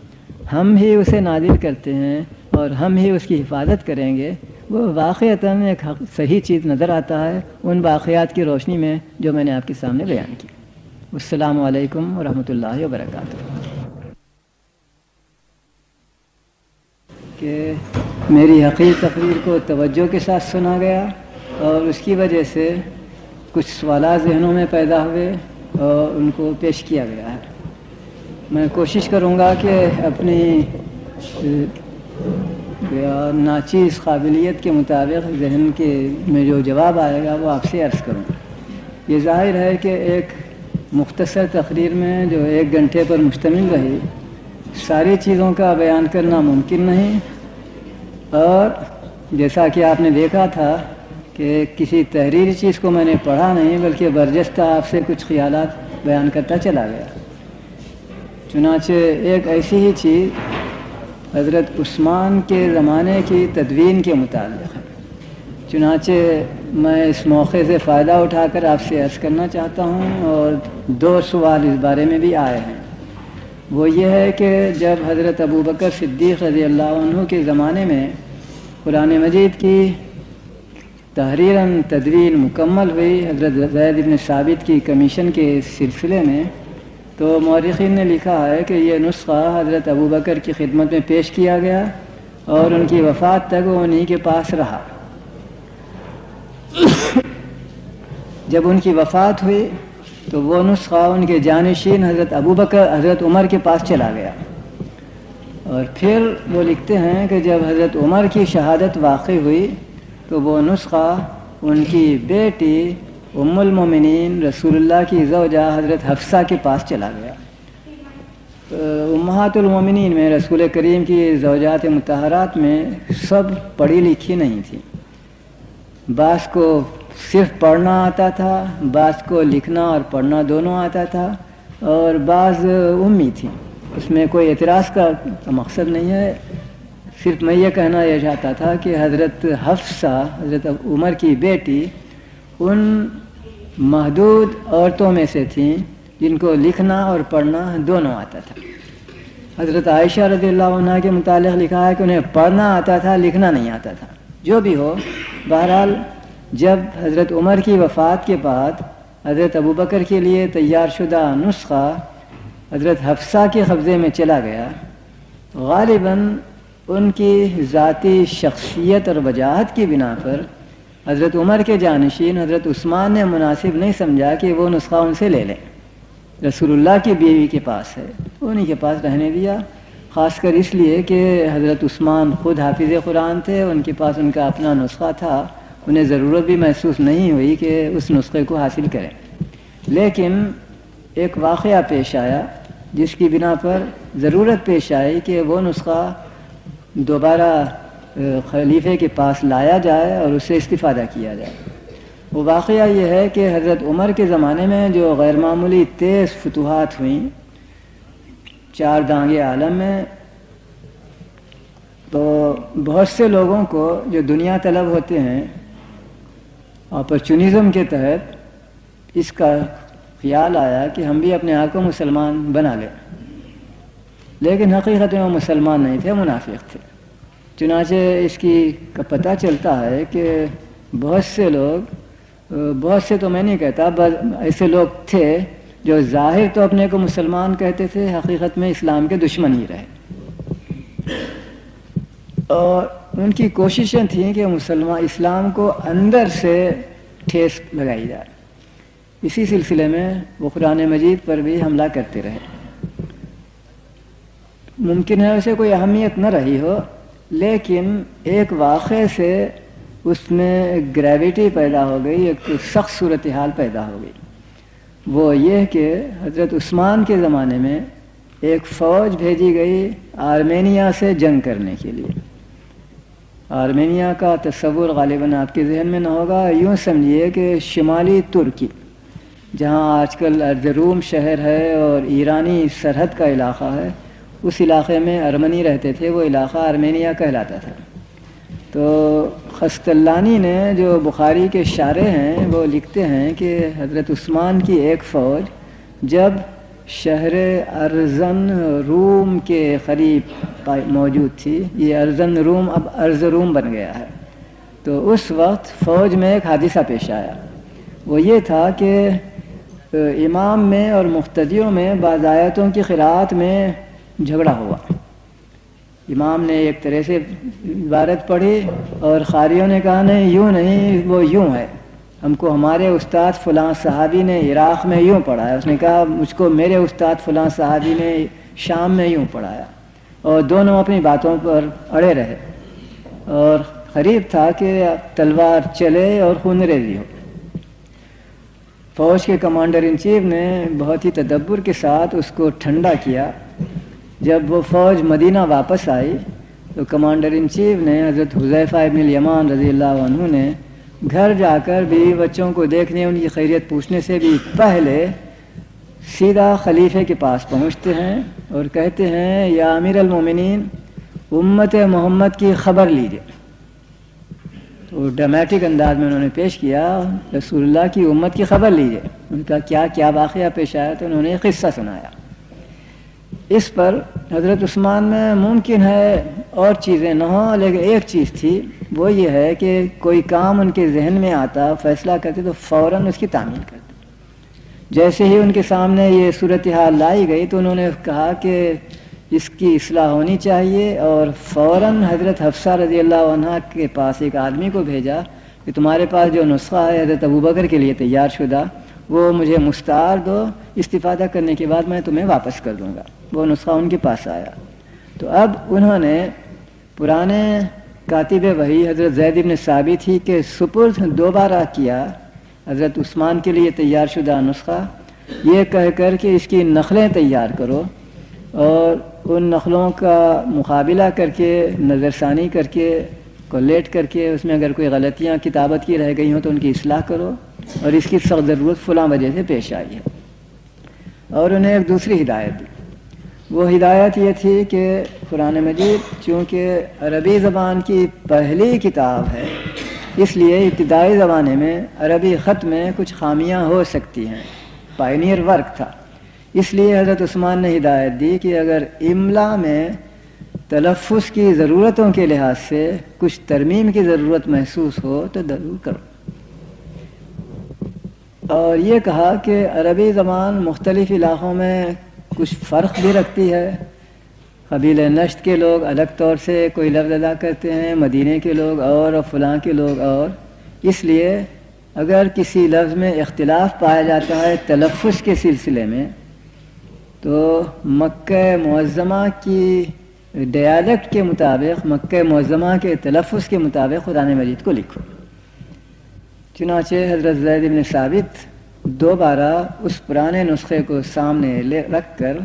ہم ہی اسے نازل کرتے ہیں اور ہم ہی اس کی حفاظت کریں گے، وہ واقعتاً ایک صحیح چیز نظر آتا ہے ان واقعات کی روشنی میں جو میں نے آپ کے سامنے بیان کی۔ السلام علیکم ورحمۃ اللہ وبرکاتہ. کہ میری حقیر تقریر کو توجہ کے ساتھ سنا گیا اور اس کی وجہ سے کچھ سوالات ذہنوں میں پیدا ہوئے اور ان کو پیش کیا گیا ہے. میں کوشش کروں گا کہ اپنی ناچیز قابلیت کے مطابق ذہن کے میں جو جواب آئے گا وہ آپ سے عرض کروں. یہ ظاہر ہے کہ ایک مختصر تقریر میں جو 1 گھنٹے پر مشتمل رہی ساری چیزوں کا بیان کرنا ممکن نہیں، اور جیسا کہ آپ نے دیکھا تھا کہ کسی تحریری چیز کو میں نے پڑھا نہیں بلکہ برجستہ آپ سے کچھ خیالات بیان کرتا چلا گیا. چنانچہ ایک ایسی ہی چیز حضرت عثمان کے زمانے کی تدوین کے متعلق ہے. چنانچہ میں اس موقع سے فائدہ اٹھا کر آپ سے عرض کرنا چاہتا ہوں، اور 2 سوال اس بارے میں بھی آئے ہیں. وہ یہ ہے کہ جب حضرت ابوبکر صدیق رضی اللہ عنہ کے زمانے میں قرآن مجید کی تحریراً تدوین مکمل ہوئی حضرت زید بن ثابت کی کمیشن کے سلسلے میں، تو مورخین نے لکھا ہے کہ یہ نسخہ حضرت ابوبکر کی خدمت میں پیش کیا گیا اور ان کی وفات تک وہ انہی کے پاس رہا. جب ان کی وفات ہوئی تو وہ نسخہ ان کے جانشین حضرت عمر کے پاس چلا گیا. اور پھر وہ لکھتے ہیں کہ جب حضرت عمر کی شہادت واقع ہوئی تو وہ نسخہ ان کی بیٹی ام المومنین رسول اللہ کی زوجہ حضرت حفصہ کے پاس چلا گیا. امہات المومنین میں رسول کریم کی زوجات مطہرات میں سب پڑھی لکھی نہیں تھیں. بعض کو صرف پڑھنا آتا تھا، بعض کو لکھنا اور پڑھنا دونوں آتا تھا، اور بعض امی تھیں. اس میں کوئی اعتراض کا مقصد نہیں ہے، صرف میں یہ کہنا یہ چاہتا تھا کہ حضرت حفصہ حضرت عمر کی بیٹی ان محدود عورتوں میں سے تھیں جن کو لکھنا اور پڑھنا دونوں آتا تھا. حضرت عائشہ رضی اللہ عنہ کے متعلق لکھا ہے کہ انہیں پڑھنا آتا تھا، لکھنا نہیں آتا تھا. جو بھی ہو، بہرحال جب حضرت عمر کی وفات کے بعد حضرت ابوبکر کے لیے تیار شدہ نسخہ حضرت حفصہ کے قبضے میں چلا گیا، غالباً ان کی ذاتی شخصیت اور وجاہت کی بنا پر حضرت عمر کے جانشین حضرت عثمان نے مناسب نہیں سمجھا کہ وہ نسخہ ان سے لے لیں. رسول اللہ کی بیوی کے پاس ہے، انہی کے پاس رہنے دیا، خاص کر اس لیے کہ حضرت عثمان خود حافظ قرآن تھے، ان کے پاس ان کا اپنا نسخہ تھا، انہیں ضرورت بھی محسوس نہیں ہوئی کہ اس نسخے کو حاصل کریں. لیکن ایک واقعہ پیش آیا جس کی بنا پر ضرورت پیش آئی کہ وہ نسخہ دوبارہ خلیفے کے پاس لایا جائے اور اس سے استفادہ کیا جائے. وہ واقعہ یہ ہے کہ حضرت عمر کے زمانے میں جو غیر معمولی تیز فتوحات ہوئیں 4 دانگے عالم میں، تو بہت سے لوگوں کو جو دنیا طلب ہوتے ہیں اپرچونزم کے تحت اس کا خیال آیا کہ ہم بھی اپنے آپ کو مسلمان بنا لیں، لیکن حقیقت میں وہ مسلمان نہیں تھے، منافق تھے. چنانچہ اس کی پتہ چلتا ہے کہ بہت سے تو میں نہیں کہتا، بس ایسے لوگ تھے جو ظاہر تو اپنے کو مسلمان کہتے تھے، حقیقت میں اسلام کے دشمن ہی رہے. اور ان کی کوششیں تھیں کہ اسلام کو اندر سے ٹھیس لگائی جائے. اسی سلسلے میں وہ قرآن مجید پر بھی حملہ کرتے رہے. ممکن ہے اسے کوئی اہمیت نہ رہی ہو، لیکن ایک واقعے سے اس میں گریویٹی پیدا ہو گئی، ایک سخت صورتحال پیدا ہو گئی. وہ یہ کہ حضرت عثمان کے زمانے میں ایک فوج بھیجی گئی آرمینیا سے جنگ کرنے کے لیے. آرمینیا کا تصور غالباً آپ کے ذہن میں نہ ہوگا. یوں سمجھیے کہ شمالی ترکی، جہاں آج کل ارزروم شہر ہے اور ایرانی سرحد کا علاقہ ہے، اس علاقے میں ارمنی رہتے تھے، وہ علاقہ آرمینیا کہلاتا تھا. تو خستلانی نے جو بخاری کے شارح ہیں وہ لکھتے ہیں کہ حضرت عثمان کی ایک فوج جب شہر ارزن روم کے قریب موجود تھی، یہ ارزن روم اب ارز روم بن گیا ہے، تو اس وقت فوج میں ایک حادثہ پیش آیا. وہ یہ تھا کہ امام میں اور مقتدیوں میں بعض آیتوں کی قراءت میں جھگڑا ہوا۔ امام نے ایک طرح سے عبارت پڑھی اور قاریوں نے کہا نہیں یوں نہیں، وہ یوں ہے، ہم کو ہمارے استاد فلاں صحابی نے عراق میں یوں پڑھایا، اس نے کہا مجھ کو میرے استاد فلاں صحابی نے شام میں یوں پڑھایا، اور دونوں اپنی باتوں پر اڑے رہے، اور قریب تھا کہ تلوار چلے اور خون ریزی ہو۔ فوج کے کمانڈر ان چیف نے بہت ہی تدبر کے ساتھ اس کو ٹھنڈا کیا۔ جب وہ فوج مدینہ واپس آئی تو کمانڈر ان چیف نے حضرت حذیفہ ابن الیمان رضی اللہ عنہ نے گھر جا کر بیوی بچوں کو دیکھنے، ان کی خیریت پوچھنے سے بھی پہلے سیدھا خلیفے کے پاس پہنچتے ہیں اور کہتے ہیں یا امیر المومنین، امت محمد کی خبر لیجیے۔ تو ڈرامیٹک انداز میں انہوں نے پیش کیا، رسول اللہ کی امت کی خبر لیجیے۔ ان کا کیا واقعہ پیش آیا تو انہوں نے ایک قصہ سنایا۔ اس پر حضرت عثمان میں ممکن ہے اور چیزیں نہ ہوں، لیکن ایک چیز تھی، وہ یہ ہے کہ کوئی کام ان کے ذہن میں آتا، فیصلہ کرتے تو فوراً اس کی تعمیل کرتے۔ جیسے ہی ان کے سامنے یہ صورتحال لائی گئی تو انہوں نے کہا کہ اس کی اصلاح ہونی چاہیے، اور فوراً حضرت حفصہ رضی اللہ عنہ کے پاس ایک آدمی کو بھیجا کہ تمہارے پاس جو نسخہ ہے حضرت ابوبکر کے لیے تیار شدہ، وہ مجھے مستعار دو، استفادہ کرنے کے بعد میں تمہیں واپس کر دوں گا۔ وہ نسخہ ان کے پاس آیا تو اب انہوں نے پرانے کاتب وحی حضرت زید بن ثابت ہی کے سپرد دوبارہ کیا حضرت عثمان کے لیے تیار شدہ نسخہ، یہ کہہ کر کہ اس کی نقلیں تیار کرو اور ان نقلوں کا مقابلہ کر کے، نظر ثانی کر کے، کولیٹ کر کے، اس میں اگر کوئی غلطیاں کتابت کی رہ گئی ہوں تو ان کی اصلاح کرو، اور اس کی سخت ضرورت فلاں وجہ سے پیش آئی ہے۔ اور انہیں ایک دوسری ہدایت دی، وہ ہدایت یہ تھی کہ قرآن مجید چونکہ عربی زبان کی پہلی کتاب ہے، اس لیے ابتدائی زمانے میں عربی خط میں کچھ خامیاں ہو سکتی ہیں، پائنیئر ورک تھا، اس لیے حضرت عثمان نے ہدایت دی کہ اگر املا میں تلفظ کی ضرورتوں کے لحاظ سے کچھ ترمیم کی ضرورت محسوس ہو تو ضرور کرو۔ اور یہ کہا کہ عربی زبان مختلف علاقوں میں کچھ فرق بھی رکھتی ہے، قبیلہ نشت کے لوگ الگ طور سے کوئی لفظ ادا کرتے ہیں، مدینے کے لوگ اور فلاں کے لوگ اور، اس لیے اگر کسی لفظ میں اختلاف پایا جاتا ہے تلفظ کے سلسلے میں تو مکہ معظمہ کی ڈیالیکٹ کے مطابق، مکہ معظمہ کے تلفظ کے مطابق قرآن مجید کو لکھو۔ چنانچہ حضرت زید بن ثابت دوبارہ اس پرانے نسخے کو سامنے رکھ کر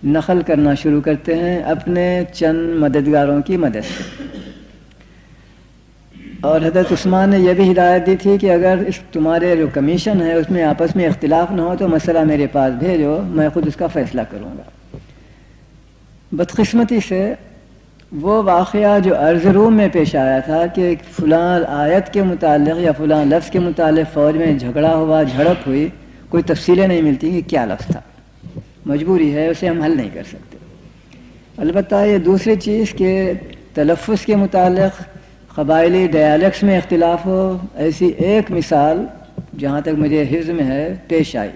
نقل کرنا شروع کرتے ہیں اپنے چند مددگاروں کی مدد سے۔ اور حضرت عثمان نے یہ بھی ہدایت دی تھی کہ اگر اس تمہارے جو کمیشن ہے اس میں آپس میں اختلاف نہ ہو تو مسئلہ میرے پاس بھیجو، میں خود اس کا فیصلہ کروں گا۔ بدقسمتی سے وہ واقعہ جو عرض روم میں پیش آیا تھا کہ فلاں آیت کے متعلق یا فلاں لفظ کے متعلق فوج میں جھگڑا ہوا، جھڑپ ہوئی، کوئی تفصیلیں نہیں ملتی کہ کیا لفظ تھا، مجبوری ہے، اسے ہم حل نہیں کر سکتے۔ البتہ یہ دوسری چیز کہ تلفظ کے متعلق قبائلی ڈیالیکٹس میں اختلاف ہو، ایسی ایک مثال جہاں تک مجھے حفظ میں ہے پیش آئی۔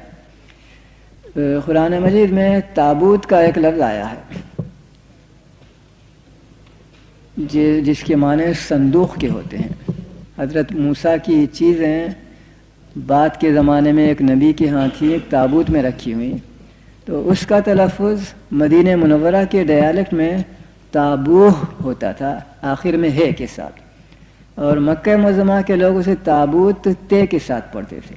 قرآن مجید میں تابوت کا ایک لفظ آیا ہے جس کے معنی صندوق کے ہوتے ہیں۔ حضرت موسیٰ کی چیزیں بعد کے زمانے میں ایک نبی کے ہاں تھی، ایک تابوت میں رکھی ہوئی، تو اس کا تلفظ مدینہ منورہ کے ڈیالیکٹ میں تابوہ ہوتا تھا، آخر میں ہے کے ساتھ، اور مکہ معظمہ کے لوگ اسے تابوت تے کے ساتھ پڑھتے تھے۔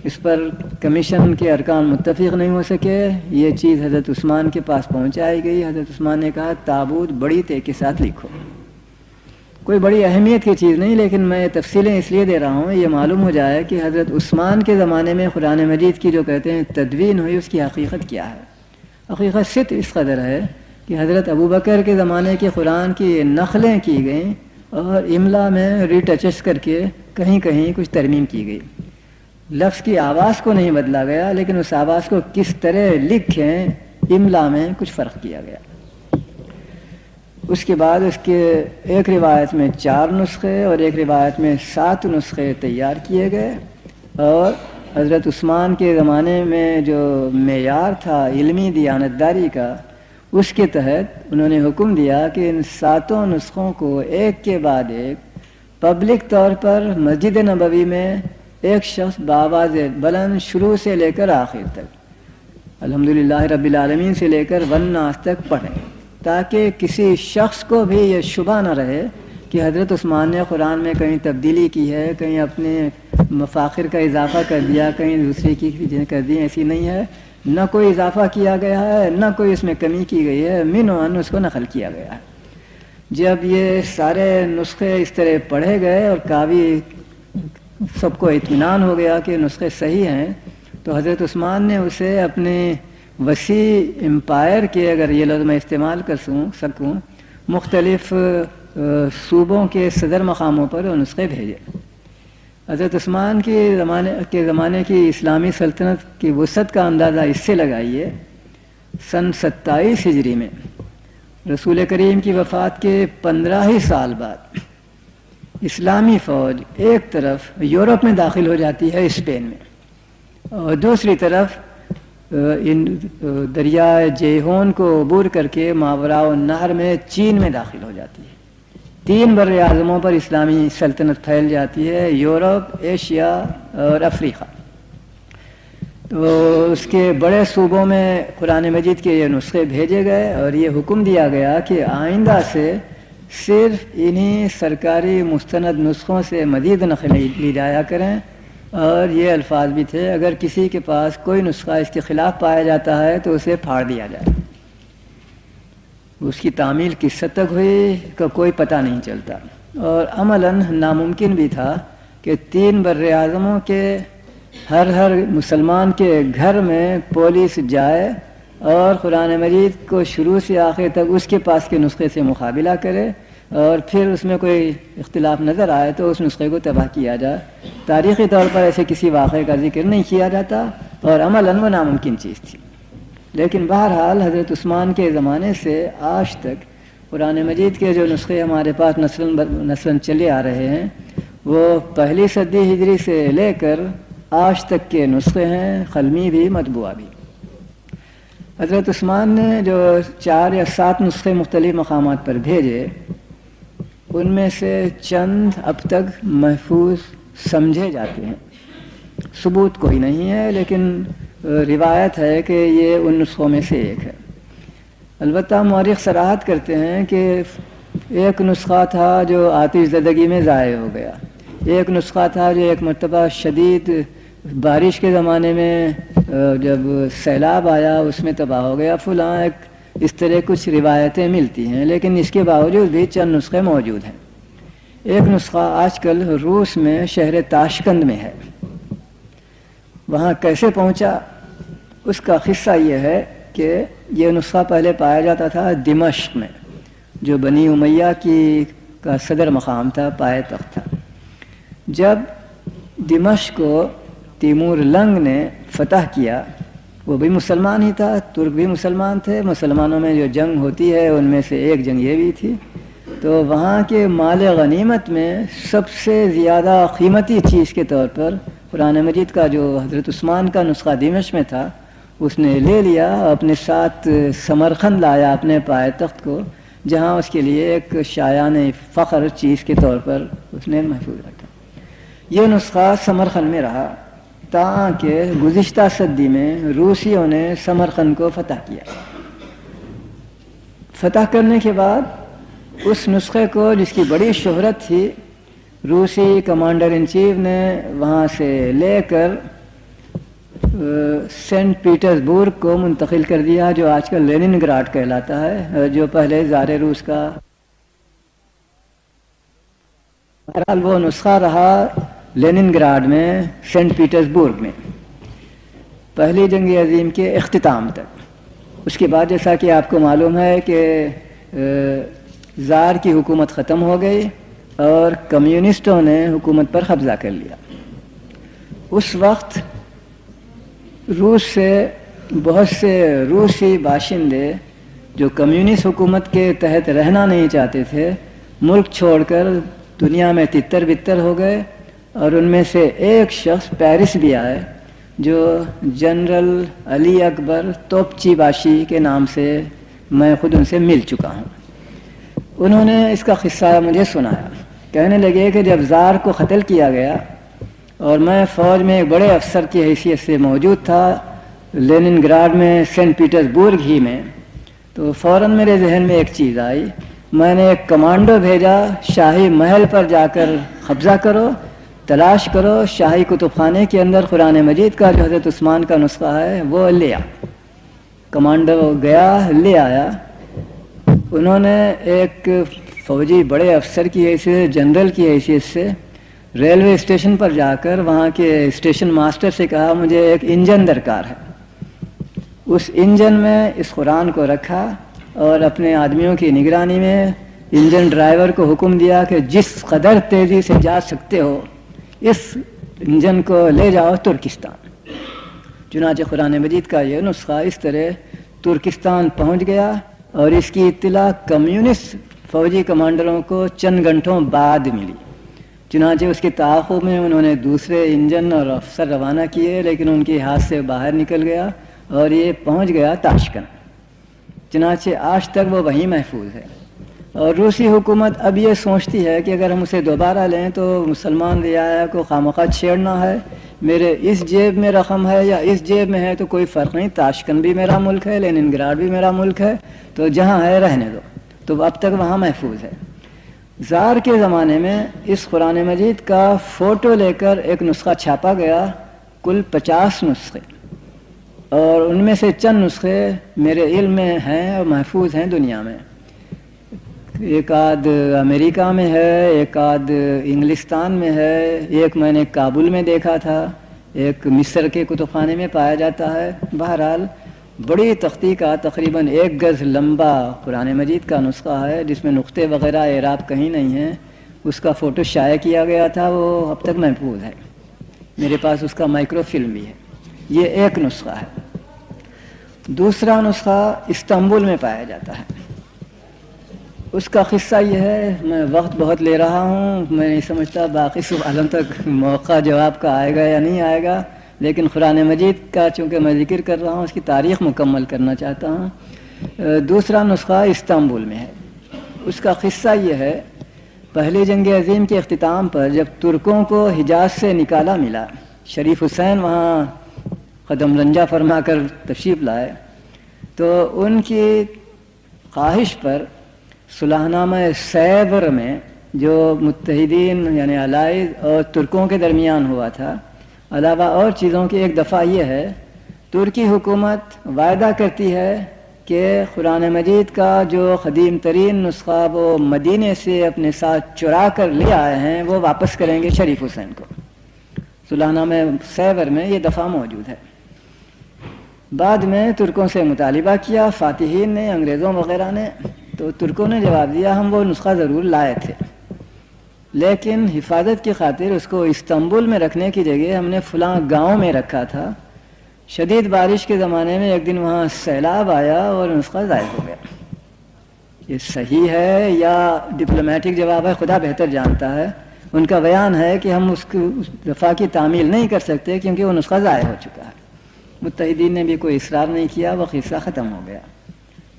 اس پر کمیشن کے ارکان متفق نہیں ہو سکے، یہ چیز حضرت عثمان کے پاس پہنچائی گئی۔ حضرت عثمان نے کہا تابوت بڑی تے کے ساتھ لکھو۔ کوئی بڑی اہمیت کی چیز نہیں، لیکن میں تفصیلیں اس لیے دے رہا ہوں یہ معلوم ہو جائے کہ حضرت عثمان کے زمانے میں قرآن مجید کی جو کہتے ہیں تدوین ہوئی، اس کی حقیقت کیا ہے۔ حقیقت صرف اس قدر ہے کہ حضرت ابوبکر کے زمانے کے قرآن کی نقلیں کی گئیں اور املا میں ریٹچز کر کے کہیں کہیں کچھ ترمیم کی گئی۔ لفظ کی آواز کو نہیں بدلا گیا، لیکن اس آواز کو کس طرح لکھیں املا میں کچھ فرق کیا گیا۔ اس کے بعد اس کے ایک روایت میں 4 نسخے اور ایک روایت میں 7 نسخے تیار کیے گئے، اور حضرت عثمان کے زمانے میں جو معیار تھا علمی دیانتداری کا، اس کے تحت انہوں نے حکم دیا کہ ان 7 نسخوں کو ایک کے بعد ایک پبلک طور پر مسجد نبوی میں ایک شخص بآواز بلند شروع سے لے کر آخر تک الحمدللہ رب العالمین سے لے کر والناس تک پڑھیں، تاکہ کسی شخص کو بھی یہ شبہ نہ رہے کہ حضرت عثمان نے قرآن میں کہیں تبدیلی کی ہے، کہیں اپنے مفاخر کا اضافہ کر دیا، کہیں دوسری کی چیزیں کر دی. ایسی نہیں ہے، نہ کوئی اضافہ کیا گیا ہے، نہ کوئی اس میں کمی کی گئی ہے، من و ان اس کو نقل کیا گیا ہے. جب یہ سارے نسخے اس طرح پڑھے گئے اور کافی سب کو اطمینان ہو گیا کہ نسخے صحیح ہیں، تو حضرت عثمان نے اسے اپنے وسیع امپائر کے، اگر یہ لفظ میں استعمال کر سکوں، مختلف صوبوں کے صدر مقاموں پر وہ نسخے بھیجے. حضرت عثمان کے زمانے کی اسلامی سلطنت کی وسعت کا اندازہ اس سے لگائیے. سن 27 ہجری میں رسول کریم کی وفات کے 15 ہی سال بعد اسلامی فوج ایک طرف یورپ میں داخل ہو جاتی ہے، اسپین میں، اور دوسری طرف دریائے جیہون کو عبور کر کے ماوراء النہر میں چین میں داخل ہو جاتی ہے. 3 بر اعظموں پر اسلامی سلطنت پھیل جاتی ہے، یورپ، ایشیا اور افریقہ. تو اس کے بڑے صوبوں میں قرآن مجید کے یہ نسخے بھیجے گئے اور یہ حکم دیا گیا کہ آئندہ سے صرف انہی سرکاری مستند نسخوں سے مزید نقل لی جایا کریں. اور یہ الفاظ بھی تھے، اگر کسی کے پاس کوئی نسخہ اس کے خلاف پایا جاتا ہے تو اسے پھاڑ دیا جائے. اس کی تعمیل کس حد تک ہوئی کا کوئی پتہ نہیں چلتا، اور عملاً ناممکن بھی تھا کہ 3 بر اعظموں کے ہر مسلمان کے گھر میں پولیس جائے اور قرآن مجید کو شروع سے آخر تک اس کے پاس کے نسخے سے مقابلہ کرے، اور پھر اس میں کوئی اختلاف نظر آئے تو اس نسخے کو تباہ کیا جائے. تاریخی طور پر ایسے کسی واقعے کا ذکر نہیں کیا جاتا، اور عملاً وہ ناممکن چیز تھی. لیکن بہرحال حضرت عثمان کے زمانے سے آج تک قرآن مجید کے جو نسخے ہمارے پاس نسلاً چلے آ رہے ہیں، وہ 1 صدی ہجری سے لے کر آج تک کے نسخے ہیں، قلمی بھی مطبوعہ بھی. حضرت عثمان نے جو 4 یا 7 نسخے مختلف مقامات پر بھیجے، ان میں سے چند اب تک محفوظ سمجھے جاتے ہیں. ثبوت کوئی نہیں ہے، لیکن روایت ہے کہ یہ ان نسخوں میں سے ایک ہے. البتہ مورخ صراحت کرتے ہیں کہ ایک نسخہ تھا جو آتش زدگی میں ضائع ہو گیا، ایک نسخہ تھا جو ایک مرتبہ شدید بارش کے زمانے میں جب سیلاب آیا اس میں تباہ ہو گیا فلاں. ایک اس طرح کچھ روایتیں ملتی ہیں، لیکن اس کے باوجود بھی چند نسخے موجود ہیں. ایک نسخہ آج کل روس میں شہر تاشقند میں ہے. وہاں کیسے پہنچا، اس کا قصہ یہ ہے کہ یہ نسخہ پہلے پایا جاتا تھا دمشق میں، جو بنی امیہ کا صدر مقام تھا، پائے تخت تھا. جب دمشق کو تیمور لنگ نے فتح کیا، وہ بھی مسلمان ہی تھا، ترک بھی مسلمان تھے. مسلمانوں میں جو جنگ ہوتی ہے ان میں سے ایک جنگ یہ بھی تھی. تو وہاں کے مال غنیمت میں سب سے زیادہ قیمتی چیز کے طور پر قرآن مجید کا جو حضرت عثمان کا نسخہ دمشق میں تھا اس نے لے لیا، اپنے ساتھ سمرقند لایا اپنے پائے تخت کو، جہاں اس کے لیے ایک شایان فخر چیز کے طور پر اس نے محفوظ رکھا. یہ نسخہ سمرقند میں رہا تاکہ گزشتہ صدی میں روسیوں نے سمرقند کو فتح کیا. فتح کرنے کے بعد اس نسخے کو، جس کی بڑی شہرت تھی، روسی کمانڈر ان چیف نے وہاں سے لے کر سینٹ پیٹرز برگ کو منتقل کر دیا، جو آج کل لینن گراڈ کہلاتا ہے، جو پہلے زار روس کا. بہرحال وہ نسخہ رہا لینن گراڈ میں، سینٹ پیٹرز برگ میں، پہلی جنگ عظیم کے اختتام تک. اس کے بعد جیسا کہ آپ کو معلوم ہے کہ زار کی حکومت ختم ہو گئی اور کمیونسٹوں نے حکومت پر قبضہ کر لیا. اس وقت روس سے بہت سے روسی باشندے جو کمیونسٹ حکومت کے تحت رہنا نہیں چاہتے تھے، ملک چھوڑ کر دنیا میں تتر بتر ہو گئے، اور ان میں سے ایک شخص پیرس بھی آئے جو جنرل علی اکبر توپچی باشی کے نام سے میں خود ان سے مل چکا ہوں. انہوں نے اس کا قصہ مجھے سنایا. کہنے لگے کہ جب زار کو قتل کیا گیا اور میں فوج میں ایک بڑے افسر کی حیثیت سے موجود تھا لینن گراڈ میں، سینٹ پیٹرزبرگ ہی میں، تو فوراً میرے ذہن میں ایک چیز آئی. میں نے ایک کمانڈو بھیجا، شاہی محل پر جا کر قبضہ کرو، تلاش کرو، شاہی کتب خانے کے اندر قرآن مجید کا جو حضرت عثمان کا نسخہ ہے وہ لے آ. کمانڈو گیا، لے آیا. انہوں نے ایک فوجی بڑے افسر کی حیثیت، جنرل کی حیثیت سے ریلوے اسٹیشن پر جا کر وہاں کے اسٹیشن ماسٹر سے کہا مجھے ایک انجن درکار ہے. اس انجن میں اس قرآن کو رکھا اور اپنے آدمیوں کی نگرانی میں انجن ڈرائیور کو حکم دیا کہ جس قدر تیزی سے جا سکتے ہو اس انجن کو لے جاؤ ترکستان. چنانچہ قرآن مجید کا یہ نسخہ اس طرح ترکستان پہنچ گیا اور اس کی اطلاع کمیونسٹ فوجی کمانڈروں کو چند گھنٹوں بعد ملی. چنانچہ اس کے تعاقب میں انہوں نے دوسرے انجن اور افسر روانہ کیے، لیکن ان کے ہاتھ سے باہر نکل گیا اور یہ پہنچ گیا تاشکند. چنانچہ آج تک وہ وہیں محفوظ ہے. اور روسی حکومت اب یہ سوچتی ہے کہ اگر ہم اسے دوبارہ لیں تو مسلمان رعایا کو خامخواہ چھیڑنا ہے. میرے اس جیب میں رقم ہے یا اس جیب میں ہے تو کوئی فرق نہیں، تاشکند بھی میرا ملک ہے، لینن گراڈ بھی میرا ملک ہے، تو جہاں ہے رہنے دو. تو اب تک وہاں محفوظ ہے. زار کے زمانے میں اس قرآن مجید کا فوٹو لے کر ایک نسخہ چھاپا گیا، کل 50 نسخے، اور ان میں سے چند نسخے میرے علم میں ہیں اور محفوظ ہیں دنیا میں. ایک آدھ امریکہ میں ہے، ایک آدھ انگلستان میں ہے، ایک میں نے کابل میں دیکھا تھا، ایک مصر کے کتب خانے میں پایا جاتا ہے. بہرحال بڑی تحقیقات، تقریباً 1 گز لمبا قرآن مجید کا نسخہ ہے جس میں نقطے وغیرہ اعراب کہیں نہیں ہیں. اس کا فوٹو شائع کیا گیا تھا، وہ اب تک محفوظ ہے. میرے پاس اس کا مائکرو فلم بھی ہے. یہ ایک نسخہ ہے. دوسرا نسخہ استنبول میں پایا جاتا ہے. اس کا قصہ یہ ہے، میں وقت بہت لے رہا ہوں، میں نہیں سمجھتا باقی سوالوں تک موقع جواب کا آئے گا یا نہیں آئے گا، لیکن قرآن مجید کا چونکہ میں ذکر کر رہا ہوں اس کی تاریخ مکمل کرنا چاہتا ہوں. دوسرا نسخہ استنبول میں ہے. اس کا قصہ یہ ہے، پہلی جنگ عظیم کے اختتام پر جب ترکوں کو حجاز سے نکالا ملا، شریف حسین وہاں قدم رنجہ فرما کر تشریف لائے، تو ان کی خواہش پر صلح نامہ سیبر میں جو متحدین یعنی الائز اور ترکوں کے درمیان ہوا تھا، علاوہ اور چیزوں کی ایک دفعہ یہ ہے، ترکی حکومت وعدہ کرتی ہے کہ قرآن مجید کا جو قدیم ترین نسخہ وہ مدینے سے اپنے ساتھ چرا کر لے آئے ہیں وہ واپس کریں گے شریف حسین کو. صلح نامہ سیبر میں یہ دفعہ موجود ہے. بعد میں ترکوں سے مطالبہ کیا، فاتحین نے، انگریزوں وغیرہ نے، تو ترکوں نے جواب دیا ہم وہ نسخہ ضرور لائے تھے، لیکن حفاظت کی خاطر اس کو استنبول میں رکھنے کی جگہ ہم نے فلاں گاؤں میں رکھا تھا. شدید بارش کے زمانے میں ایک دن وہاں سیلاب آیا اور نسخہ ضائع ہو گیا. یہ صحیح ہے یا ڈپلومیٹک جواب ہے خدا بہتر جانتا ہے. ان کا بیان ہے کہ ہم اس دفعہ کی تعمیل نہیں کر سکتے کیونکہ وہ نسخہ ضائع ہو چکا ہے. متحدین نے بھی کوئی اصرار نہیں کیا، وہ قصہ ختم ہو گیا.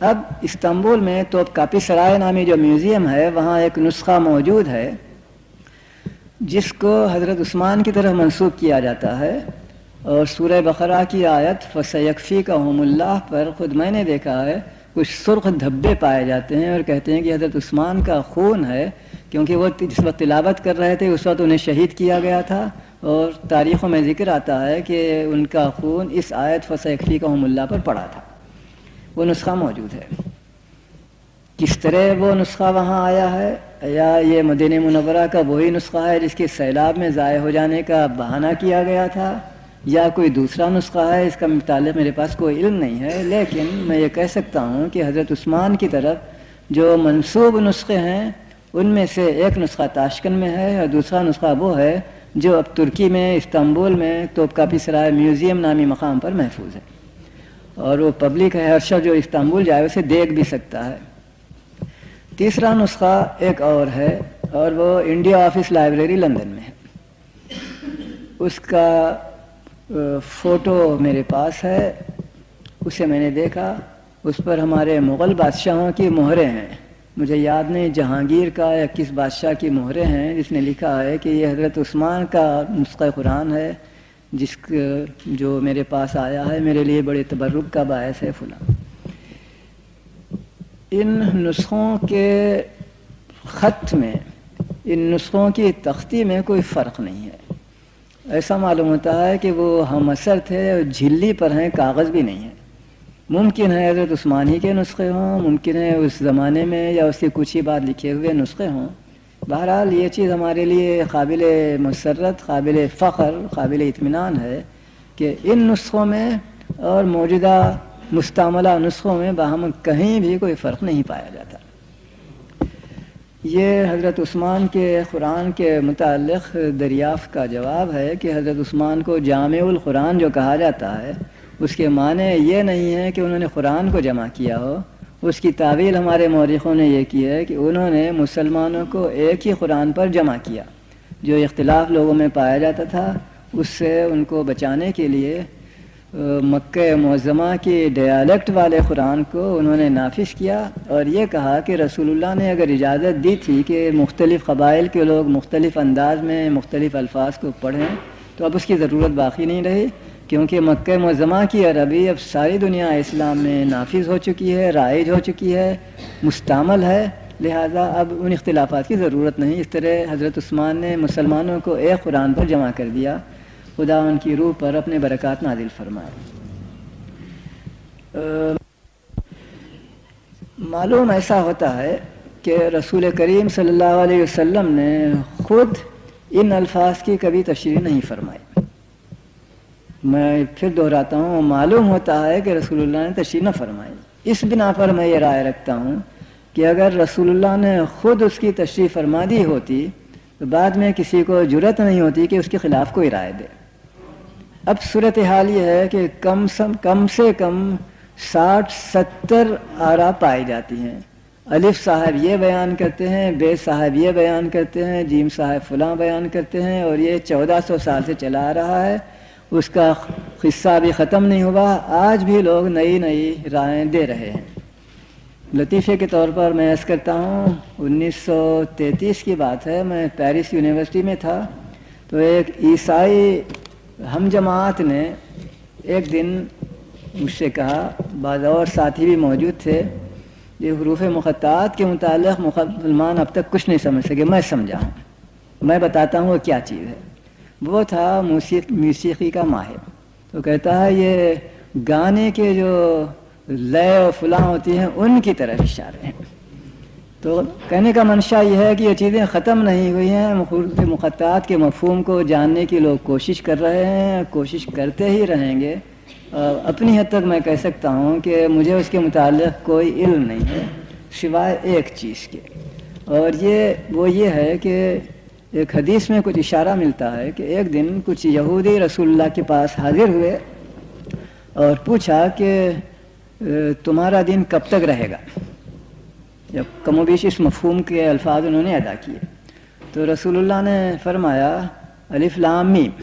اب استنبول میں توپ کاپی سرائے نامی جو میوزیم ہے وہاں ایک نسخہ موجود ہے جس کو حضرت عثمان کی طرف منسوب کیا جاتا ہے، اور سورہ بقرہ کی آیت فَسَيَكْفِيكَهُمُ اللَّهُ پر خود میں نے دیکھا ہے کچھ سرخ دھبے پائے جاتے ہیں اور کہتے ہیں کہ حضرت عثمان کا خون ہے، کیونکہ وہ جس وقت تلاوت کر رہے تھے اس وقت انہیں شہید کیا گیا تھا، اور تاریخوں میں ذکر آتا ہے کہ ان کا خون اس آیت فَسَيَكْفِيكَهُمُ اللَّهُ پر پڑا تھا. وہ نسخہ موجود ہے. کس طرح وہ نسخہ وہاں آیا ہے، یا یہ مدینہ منورہ کا وہی نسخہ ہے جس کے سیلاب میں ضائع ہو جانے کا بہانہ کیا گیا تھا، یا کوئی دوسرا نسخہ ہے، اس کا متعلق میرے پاس کوئی علم نہیں ہے. لیکن میں یہ کہہ سکتا ہوں کہ حضرت عثمان کی طرف جو منسوب نسخے ہیں ان میں سے ایک نسخہ تاشکند میں ہے اور دوسرا نسخہ وہ ہے جو اب ترکی میں استنبول میں توپ کاپی سرائے میوزیم نامی مقام پر محفوظ ہے، اور وہ پبلک ہے، ہر شخص جو استنبول جائے اسے دیکھ بھی سکتا ہے. تیسرا نسخہ ایک اور ہے اور وہ انڈیا آفس لائبریری لندن میں ہے. اس کا فوٹو میرے پاس ہے، اسے میں نے دیکھا، اس پر ہمارے مغل بادشاہوں کی مہریں ہیں، مجھے یاد نہیں جہانگیر کا یا کس بادشاہ کی مہریں ہیں، جس نے لکھا ہے کہ یہ حضرت عثمان کا نسخہ قرآن ہے جو میرے پاس آیا ہے، میرے لیے بڑے تبرک کا باعث ہے فلاں۔ ان نسخوں کے خط میں، ان نسخوں کی تختی میں کوئی فرق نہیں ہے۔ ایسا معلوم ہوتا ہے کہ وہ ہم اثر تھے اور جھلی پر ہیں، کاغذ بھی نہیں ہے۔ ممکن ہے حضرت عثمان ہی کے نسخے ہوں، ممکن ہے اس زمانے میں یا اس کی کچھ ہی بعد لکھے ہوئے نسخے ہوں۔ بہرحال یہ چیز ہمارے لیے قابل مسرت، قابل فخر، قابل اطمینان ہے کہ ان نسخوں میں اور موجودہ مستعملہ نسخوں میں باہم کہیں بھی کوئی فرق نہیں پایا جاتا۔ یہ حضرت عثمان کے قرآن کے متعلق دریافت کا جواب ہے کہ حضرت عثمان کو جامع القرآن جو کہا جاتا ہے، اس کے معنی یہ نہیں ہے کہ انہوں نے قرآن کو جمع کیا ہو۔ اس کی تعویل ہمارے مورخوں نے یہ کی ہے کہ انہوں نے مسلمانوں کو ایک ہی قرآن پر جمع کیا، جو اختلاف لوگوں میں پایا جاتا تھا اس سے ان کو بچانے کے لیے مکہ معظمہ کی ڈیالیکٹ والے قرآن کو انہوں نے نافذ کیا، اور یہ کہا کہ رسول اللہ نے اگر اجازت دی تھی کہ مختلف قبائل کے لوگ مختلف انداز میں مختلف الفاظ کو پڑھیں تو اب اس کی ضرورت باقی نہیں رہی، کیونکہ مکہ معظمہ کی عربی اب ساری دنیا اسلام میں نافذ ہو چکی ہے، رائج ہو چکی ہے، مستعمل ہے، لہذا اب ان اختلافات کی ضرورت نہیں۔ اس طرح حضرت عثمان نے مسلمانوں کو ایک قرآن پر جمع کر دیا۔ خدا ان کی روح پر اپنے برکات نازل فرمائے۔ معلوم ایسا ہوتا ہے کہ رسول کریم صلی اللہ علیہ وسلم نے خود ان الفاظ کی کبھی تشریح نہیں فرمائی۔ میں پھر دہراتا ہوں، معلوم ہوتا ہے کہ رسول اللہ نے تشریح نہ فرمائی۔ اس بنا پر میں یہ رائے رکھتا ہوں کہ اگر رسول اللہ نے خود اس کی تشریح فرما دی ہوتی تو بعد میں کسی کو جرأت نہیں ہوتی کہ اس کے خلاف کوئی رائے دے۔ اب صورتحال یہ ہے کہ کم سے کم 60-70 آراء پائی جاتی ہیں۔ الف صاحب یہ بیان کرتے ہیں، بے صاحب یہ بیان کرتے ہیں، جیم صاحب فلاں بیان کرتے ہیں، اور یہ 1400 سال سے چلا آ رہا ہے، اس کا قصہ بھی ختم نہیں ہوا، آج بھی لوگ نئی نئی رائیں دے رہے ہیں۔ لطیفے کے طور پر میں عرض کرتا ہوں، 1933 کی بات ہے، میں پیرس یونیورسٹی میں تھا، تو ایک عیسائی ہم جماعت نے ایک دن مجھ سے کہا، بعض اور ساتھی بھی موجود تھے، یہ حروف مقطعات کے متعلق مسلمان اب تک کچھ نہیں سمجھ سکے، میں سمجھا ہوں، میں بتاتا ہوں وہ کیا چیز ہے۔ وہ تھا موسیقی کا ماہر، تو کہتا ہے یہ گانے کے جو لے و فلاں ہوتی ہیں ان کی طرف اشارے ہیں۔ تو کہنے کا منشا یہ ہے کہ یہ چیزیں ختم نہیں ہوئی ہیں، حروف مقطعات کے مفہوم کو جاننے کی لوگ کوشش کر رہے ہیں، کوشش کرتے ہی رہیں گے۔ اپنی حد تک میں کہہ سکتا ہوں کہ مجھے اس کے متعلق کوئی علم نہیں ہے سوائے ایک چیز کے، اور وہ یہ ہے کہ ایک حدیث میں کچھ اشارہ ملتا ہے کہ ایک دن کچھ یہودی رسول اللہ کے پاس حاضر ہوئے اور پوچھا کہ تمہارا دین کب تک رہے گا، جب کم و بیش اس مفہوم کے الفاظ انہوں نے ادا کیے، تو رسول اللہ نے فرمایا الف لام میم۔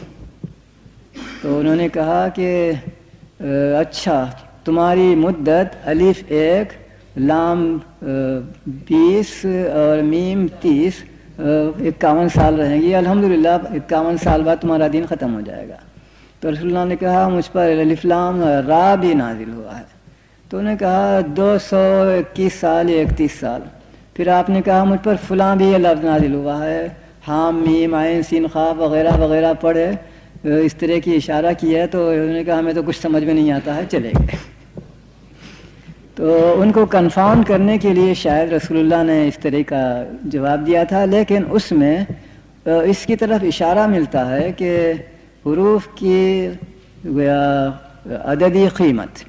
تو انہوں نے کہا کہ اچھا تمہاری مدت الف 1، لام 20 اور میم 30، 51 سال رہیں گی، الحمدللہ 51 سال بعد تمہارا دین ختم ہو جائے گا۔ تو رسول اللہ نے کہا مجھ پر الف لام را بھی نازل ہوا ہے، تو انہوں نے کہا 221 سال یا 31 سال۔ پھر آپ نے کہا مجھ پر فلاں بھی یہ لفظ نازل ہوا ہے، حام میم عین سین خاء وغیرہ وغیرہ پڑھے، اس طرح کی اشارہ کیا ہے، تو انہوں نے کہا ہمیں تو کچھ سمجھ میں نہیں آتا ہے، چلے گئے۔ تو ان کو کنفرم کرنے کے لیے شاید رسول اللہ نے اس طرح کا جواب دیا تھا، لیکن اس میں اس کی طرف اشارہ ملتا ہے کہ حروف کی عددی قیمت،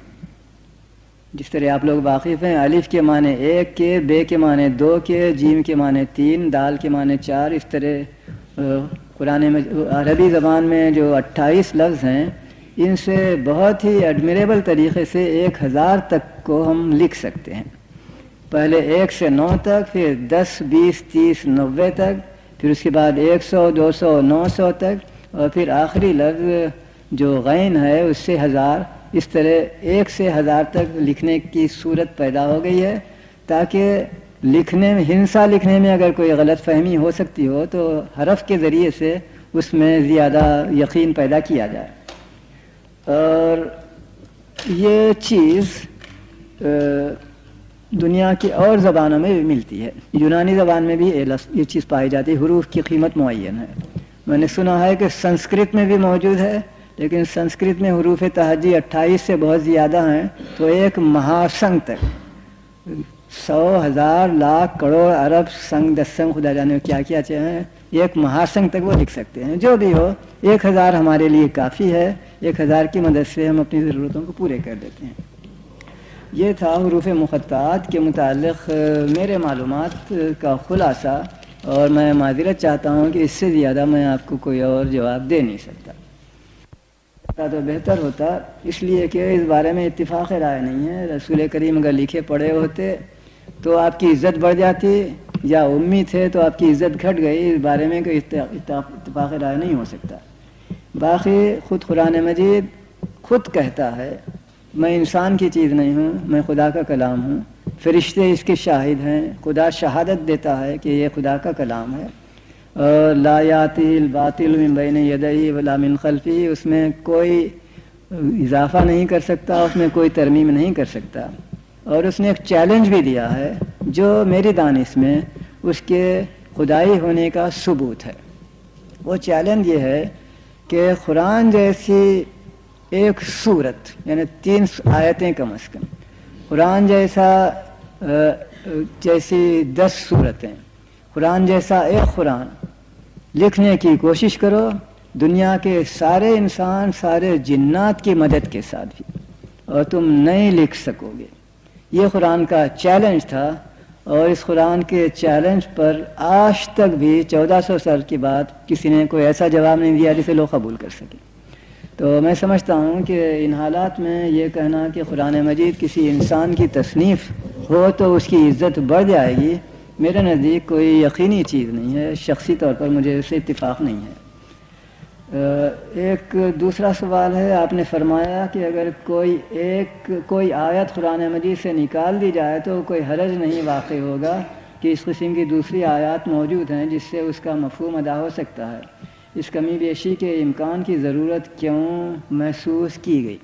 جس طرح آپ لوگ واقف ہیں، الف کے معنی 1 کے، بے کے معنی 2 کے، جیم کے معنی 3، دال کے معنی 4، اس طرح قرآن میں عربی زبان میں جو 28 لفظ ہیں، ان سے بہت ہی ایڈمیریبل طریقے سے 1000 تک کو ہم لکھ سکتے ہیں۔ پہلے 1 سے 9 تک، پھر 10 20 30 90 تک، پھر اس کے بعد 100 200 900 تک، اور پھر آخری لفظ جو غین ہے اس سے 1000، اس طرح 1 سے 1000 تک لکھنے کی صورت پیدا ہو گئی ہے، تاکہ لکھنے میں ہنسا لکھنے میں اگر کوئی غلط فہمی ہو سکتی ہو تو حرف کے ذریعے سے اس میں زیادہ یقین پیدا کیا جائے۔ اور یہ چیز دنیا کی اور زبانوں میں بھی ملتی ہے، یونانی زبان میں بھی یہ چیز پائی جاتی ہے، حروف کی قیمت معین ہے۔ میں نے سنا ہے کہ سنسکرت میں بھی موجود ہے، لیکن سنسکرت میں حروف تہجی 28 سے بہت زیادہ ہیں، تو 1 مہاسنگ تک 100 1000 لاکھ کروڑ ارب سنگ دسنگ خدا جانے کیا کیا چاہیں 1 مہاسنگ تک وہ لکھ سکتے ہیں۔ جو بھی ہو 1000 ہمارے لیے کافی ہے، 1000 کی مدد سے ہم اپنی ضرورتوں کو پورے کر دیتے ہیں۔ یہ تھا حروف مقطعات کے متعلق میرے معلومات کا خلاصہ، اور میں معذرت چاہتا ہوں کہ اس سے زیادہ میں آپ کو کوئی اور جواب دے نہیں سکتا۔ تو بہتر ہوتا، اس لیے کہ اس بارے میں اتفاق رائے نہیں ہے۔ رسول کریم اگر لکھے پڑھے ہوتے تو آپ کی عزت بڑھ جاتی، یا امی تھے تو آپ کی عزت گھٹ گئی، اس بارے میں کوئی اتفاق رائے نہیں ہو سکتا۔ باقی خود قرآن مجید خود کہتا ہے میں انسان کی چیز نہیں ہوں، میں خدا کا کلام ہوں، فرشتے اس کے شاہد ہیں، خدا شہادت دیتا ہے کہ یہ خدا کا کلام ہے، اور لا یاتی الباطل من بین یدیہ ولا من خلفہ، اس میں کوئی اضافہ نہیں کر سکتا، اس میں کوئی ترمیم نہیں کر سکتا۔ اور اس نے ایک چیلنج بھی دیا ہے جو میری دانش میں اس کے خدائی ہونے کا ثبوت ہے۔ وہ چیلنج یہ ہے کہ قرآن جیسی ایک سورت، یعنی 3 آیتیں کم از کم، قرآن جیسی 10 سورتیں، قرآن جیسا ایک قرآن لکھنے کی کوشش کرو، دنیا کے سارے انسان، سارے جنات کی مدد کے ساتھ بھی، اور تم نہیں لکھ سکو گے۔ یہ قرآن کا چیلنج تھا، اور اس قرآن کے چیلنج پر آج تک بھی 1400 سال کے بعد کسی نے کوئی ایسا جواب نہیں دیا جسے لوگ قبول کر سکیں۔ تو میں سمجھتا ہوں کہ ان حالات میں یہ کہنا کہ قرآن مجید کسی انسان کی تصنیف ہو تو اس کی عزت بڑھ جائے گی، میرے نزدیک کوئی یقینی چیز نہیں ہے، شخصی طور پر مجھے اس سے اتفاق نہیں ہے۔ ایک دوسرا سوال ہے، آپ نے فرمایا کہ اگر کوئی آیت قرآن مجید سے نکال دی جائے تو کوئی حرج نہیں واقع ہوگا کہ اس قسم کی دوسری آیات موجود ہیں جس سے اس کا مفہوم ادا ہو سکتا ہے، اس کمی بیشی کے امکان کی ضرورت کیوں محسوس کی گئی؟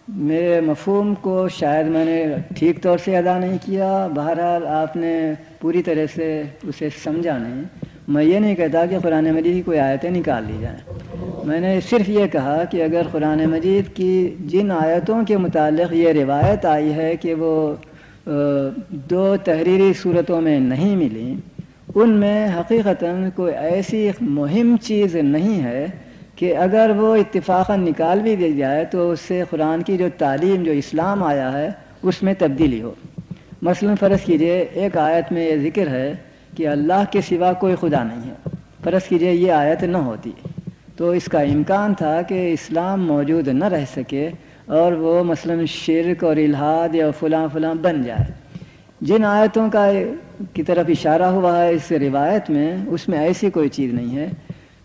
میرے مفہوم کو شاید میں نے ٹھیک طور سے ادا نہیں کیا، بہرحال آپ نے پوری طرح سے اسے سمجھا نہیں۔ میں یہ نہیں کہتا کہ قرآن مجید کی کوئی آیتیں نکال لی جائیں، میں نے صرف یہ کہا کہ اگر قرآن مجید کی جن آیتوں کے متعلق یہ روایت آئی ہے کہ وہ 2 تحریری صورتوں میں نہیں ملیں، ان میں حقیقتاً کوئی ایسی مہم چیز نہیں ہے کہ اگر وہ اتفاقاً نکال بھی دی جائے تو اس سے قرآن کی جو تعلیم، جو اسلام آیا ہے، اس میں تبدیلی ہو۔ مثلاً فرض کیجئے ایک آیت میں یہ ذکر ہے کہ اللہ کے سوا کوئی خدا نہیں ہے، فرض کیجئے یہ آیت نہ ہوتی تو اس کا امکان تھا کہ اسلام موجود نہ رہ سکے اور وہ مثلاً شرک اور الحاد یا فلاں فلاں بن جائے۔ جن آیتوں کی طرف اشارہ ہوا ہے اس روایت میں، اس میں ایسی کوئی چیز نہیں ہے۔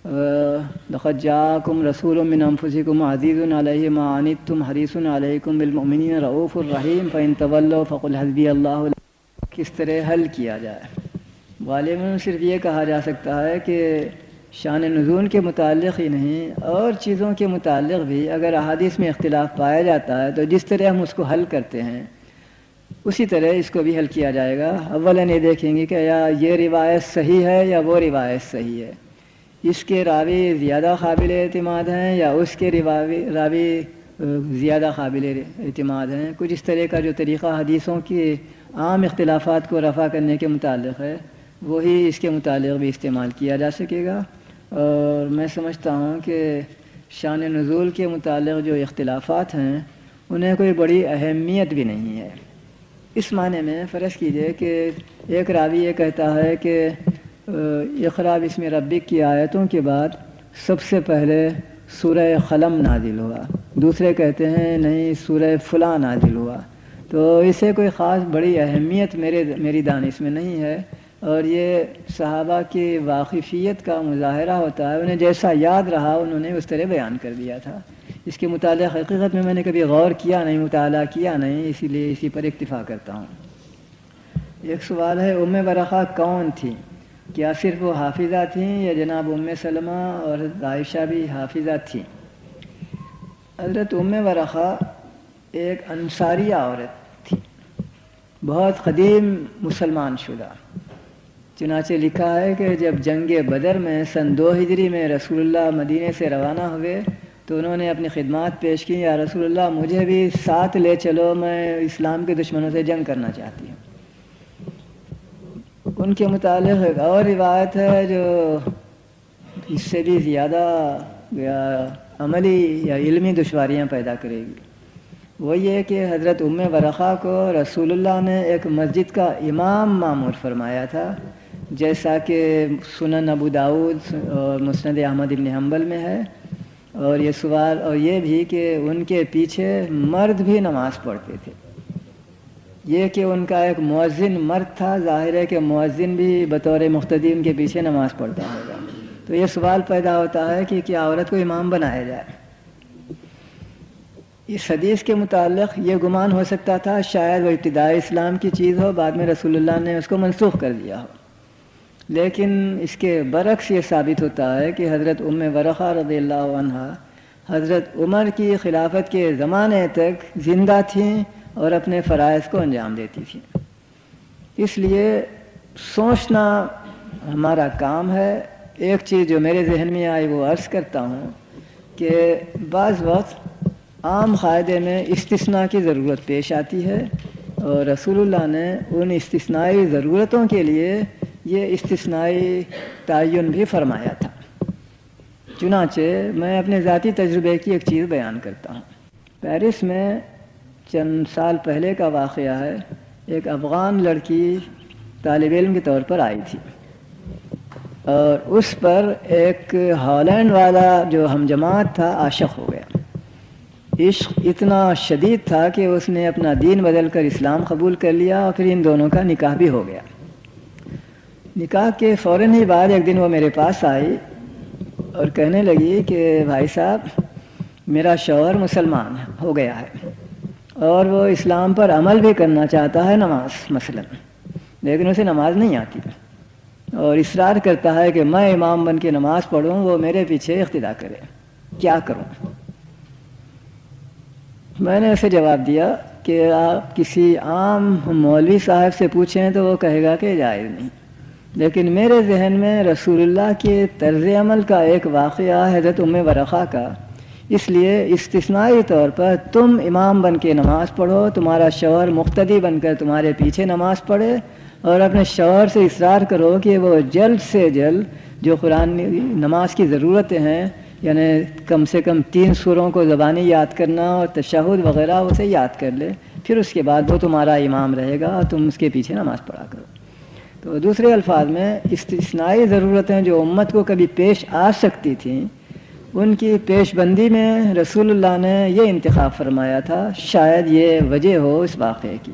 لَقَدْ جَاءَكُمْ رَسُولٌ مِّنْ أَنفُسِكُمْ عَزِيزٌ عَلَيْهِ مَا عَنِتُّمْ حَرِيصٌ عَلَيْكُمْ بِالْمُؤْمِنِينَ رَءُوفٌ رَحِيمٌ فَإِن تَوَلَّوْا فَقُلْ حَسْبِيَ اللَّهُ۔ کس طرح حل کیا جائے؟ غالباً صرف یہ کہا جا سکتا ہے کہ شان نزول کے متعلق ہی نہیں، اور چیزوں کے متعلق بھی اگر احادیث میں اختلاف پایا جاتا ہے تو جس طرح ہم اس کو حل کرتے ہیں اسی طرح اس کو بھی حل کیا جائے گا۔ اولاً یہ دیکھیں گے کہ یا یہ روایت صحیح ہے یا وہ روایت صحیح ہے، اس کے راوی زیادہ قابل اعتماد ہیں یا اس کے راوی زیادہ قابل اعتماد ہیں۔ کچھ اس طرح کا جو طریقہ حدیثوں کی عام اختلافات کو رفع کرنے کے متعلق ہے وہی اس کے متعلق بھی استعمال کیا جا سکے گا۔ اور میں سمجھتا ہوں کہ شان نزول کے متعلق جو اختلافات ہیں انہیں کوئی بڑی اہمیت بھی نہیں ہے، اس معنی میں فرض کیجئے کہ ایک راوی یہ کہتا ہے کہ اقرا بسم ربک کی آیتوں کے بعد سب سے پہلے سورہ قلم نازل ہوا، دوسرے کہتے ہیں نہیں سورہ فلاں نازل ہوا، تو اسے کوئی خاص بڑی اہمیت میری دانش میں نہیں ہے، اور یہ صحابہ کی واقفیت کا مظاہرہ ہوتا ہے، انہیں جیسا یاد رہا انہوں نے اس طرح بیان کر دیا تھا۔ اس کے متعلق حقیقت میں نے کبھی غور کیا نہیں، مطالعہ کیا نہیں، اسی لیے اسی پر اکتفا کرتا ہوں۔ ایک سوال ہے، ام ورقہ کون تھی؟ کیا صرف وہ حافظہ تھیں یا جناب ام سلمہ اور عائشہ بھی حافظہ تھیں؟ حضرت ام ورقہ ایک انصاری عورت تھی، بہت قدیم مسلمان شدہ۔ چنانچہ لکھا ہے کہ جب جنگ بدر میں سن 2 ہجری میں رسول اللہ مدینے سے روانہ ہوئے تو انہوں نے اپنی خدمات پیش کی، یا رسول اللہ مجھے بھی ساتھ لے چلو، میں اسلام کے دشمنوں سے جنگ کرنا چاہتی ہوں۔ ان کے متعلق ایک اور روایت ہے جو اس سے بھی زیادہ یا عملی یا علمی دشواریاں پیدا کرے گی۔ وہ یہ کہ حضرت ام ورقہ کو رسول اللہ نے ایک مسجد کا امام مامور فرمایا تھا، جیسا کہ سنن ابو داؤد اور مسند احمد بن حنبل میں ہے۔ اور یہ سوال اور یہ بھی کہ ان کے پیچھے مرد بھی نماز پڑھتے تھے۔ یہ کہ ان کا ایک مؤذن مرد تھا، ظاہر ہے کہ مؤذن بھی بطور مقتدی ان کے پیچھے نماز پڑھتا ہوگا۔ تو یہ سوال پیدا ہوتا ہے کہ کیا عورت کو امام بنایا جائے؟ اس حدیث کے متعلق یہ گمان ہو سکتا تھا شاید وہ ابتدائی اسلام کی چیز ہو، بعد میں رسول اللہ نے اس کو منسوخ کر دیا ہو، لیکن اس کے برعکس یہ ثابت ہوتا ہے کہ حضرت ام ورقہ رضی اللہ عنہا حضرت عمر کی خلافت کے زمانے تک زندہ تھیں اور اپنے فرائض کو انجام دیتی تھیں۔ اس لیے سوچنا ہمارا کام ہے۔ ایک چیز جو میرے ذہن میں آئی وہ عرض کرتا ہوں کہ بعض وقت عام قاعدے میں استثناء کی ضرورت پیش آتی ہے، اور رسول اللہ نے ان استثنائی ضرورتوں کے لیے یہ استثنائی تعین بھی فرمایا تھا۔ چنانچہ میں اپنے ذاتی تجربے کی ایک چیز بیان کرتا ہوں۔ پیرس میں چند سال پہلے کا واقعہ ہے، ایک افغان لڑکی طالب علم کے طور پر آئی تھی، اور اس پر ایک ہالینڈ والا جو ہم جماعت تھا عاشق ہو گیا۔ عشق اتنا شدید تھا کہ اس نے اپنا دین بدل کر اسلام قبول کر لیا، اور پھر ان دونوں کا نکاح بھی ہو گیا۔ نکاح کے فوراً ہی بعد ایک دن وہ میرے پاس آئی اور کہنے لگی کہ بھائی صاحب میرا شوہر مسلمان ہو گیا ہے اور وہ اسلام پر عمل بھی کرنا چاہتا ہے، نماز مثلا، لیکن اسے نماز نہیں آتی، اور اصرار کرتا ہے کہ میں امام بن کے نماز پڑھوں، وہ میرے پیچھے اقتدا کرے، کیا کروں؟ میں نے اسے جواب دیا کہ آپ کسی عام مولوی صاحب سے پوچھیں تو وہ کہے گا کہ جائز نہیں، لیکن میرے ذہن میں رسول اللہ کے طرز عمل کا ایک واقعہ حضرت ام ورقہ کا، اس لیے استثنائی طور پر تم امام بن کے نماز پڑھو، تمہارا شوہر مقتدی بن کر تمہارے پیچھے نماز پڑھے، اور اپنے شوہر سے اصرار کرو کہ وہ جلد سے جلد جو قرآن نماز کی ضرورتیں ہیں، یعنی کم سے کم 3 سوروں کو زبانی یاد کرنا اور تشہد وغیرہ اسے یاد کر لے، پھر اس کے بعد وہ تمہارا امام رہے گا اور تم اس کے پیچھے نماز پڑھا کرو۔ تو دوسرے الفاظ میں استثنائی ضرورتیں جو امت کو کبھی پیش آ سکتی تھیں، ان کی پیش بندی میں رسول اللہ نے یہ انتخاب فرمایا تھا، شاید یہ وجہ ہو اس واقعے کی۔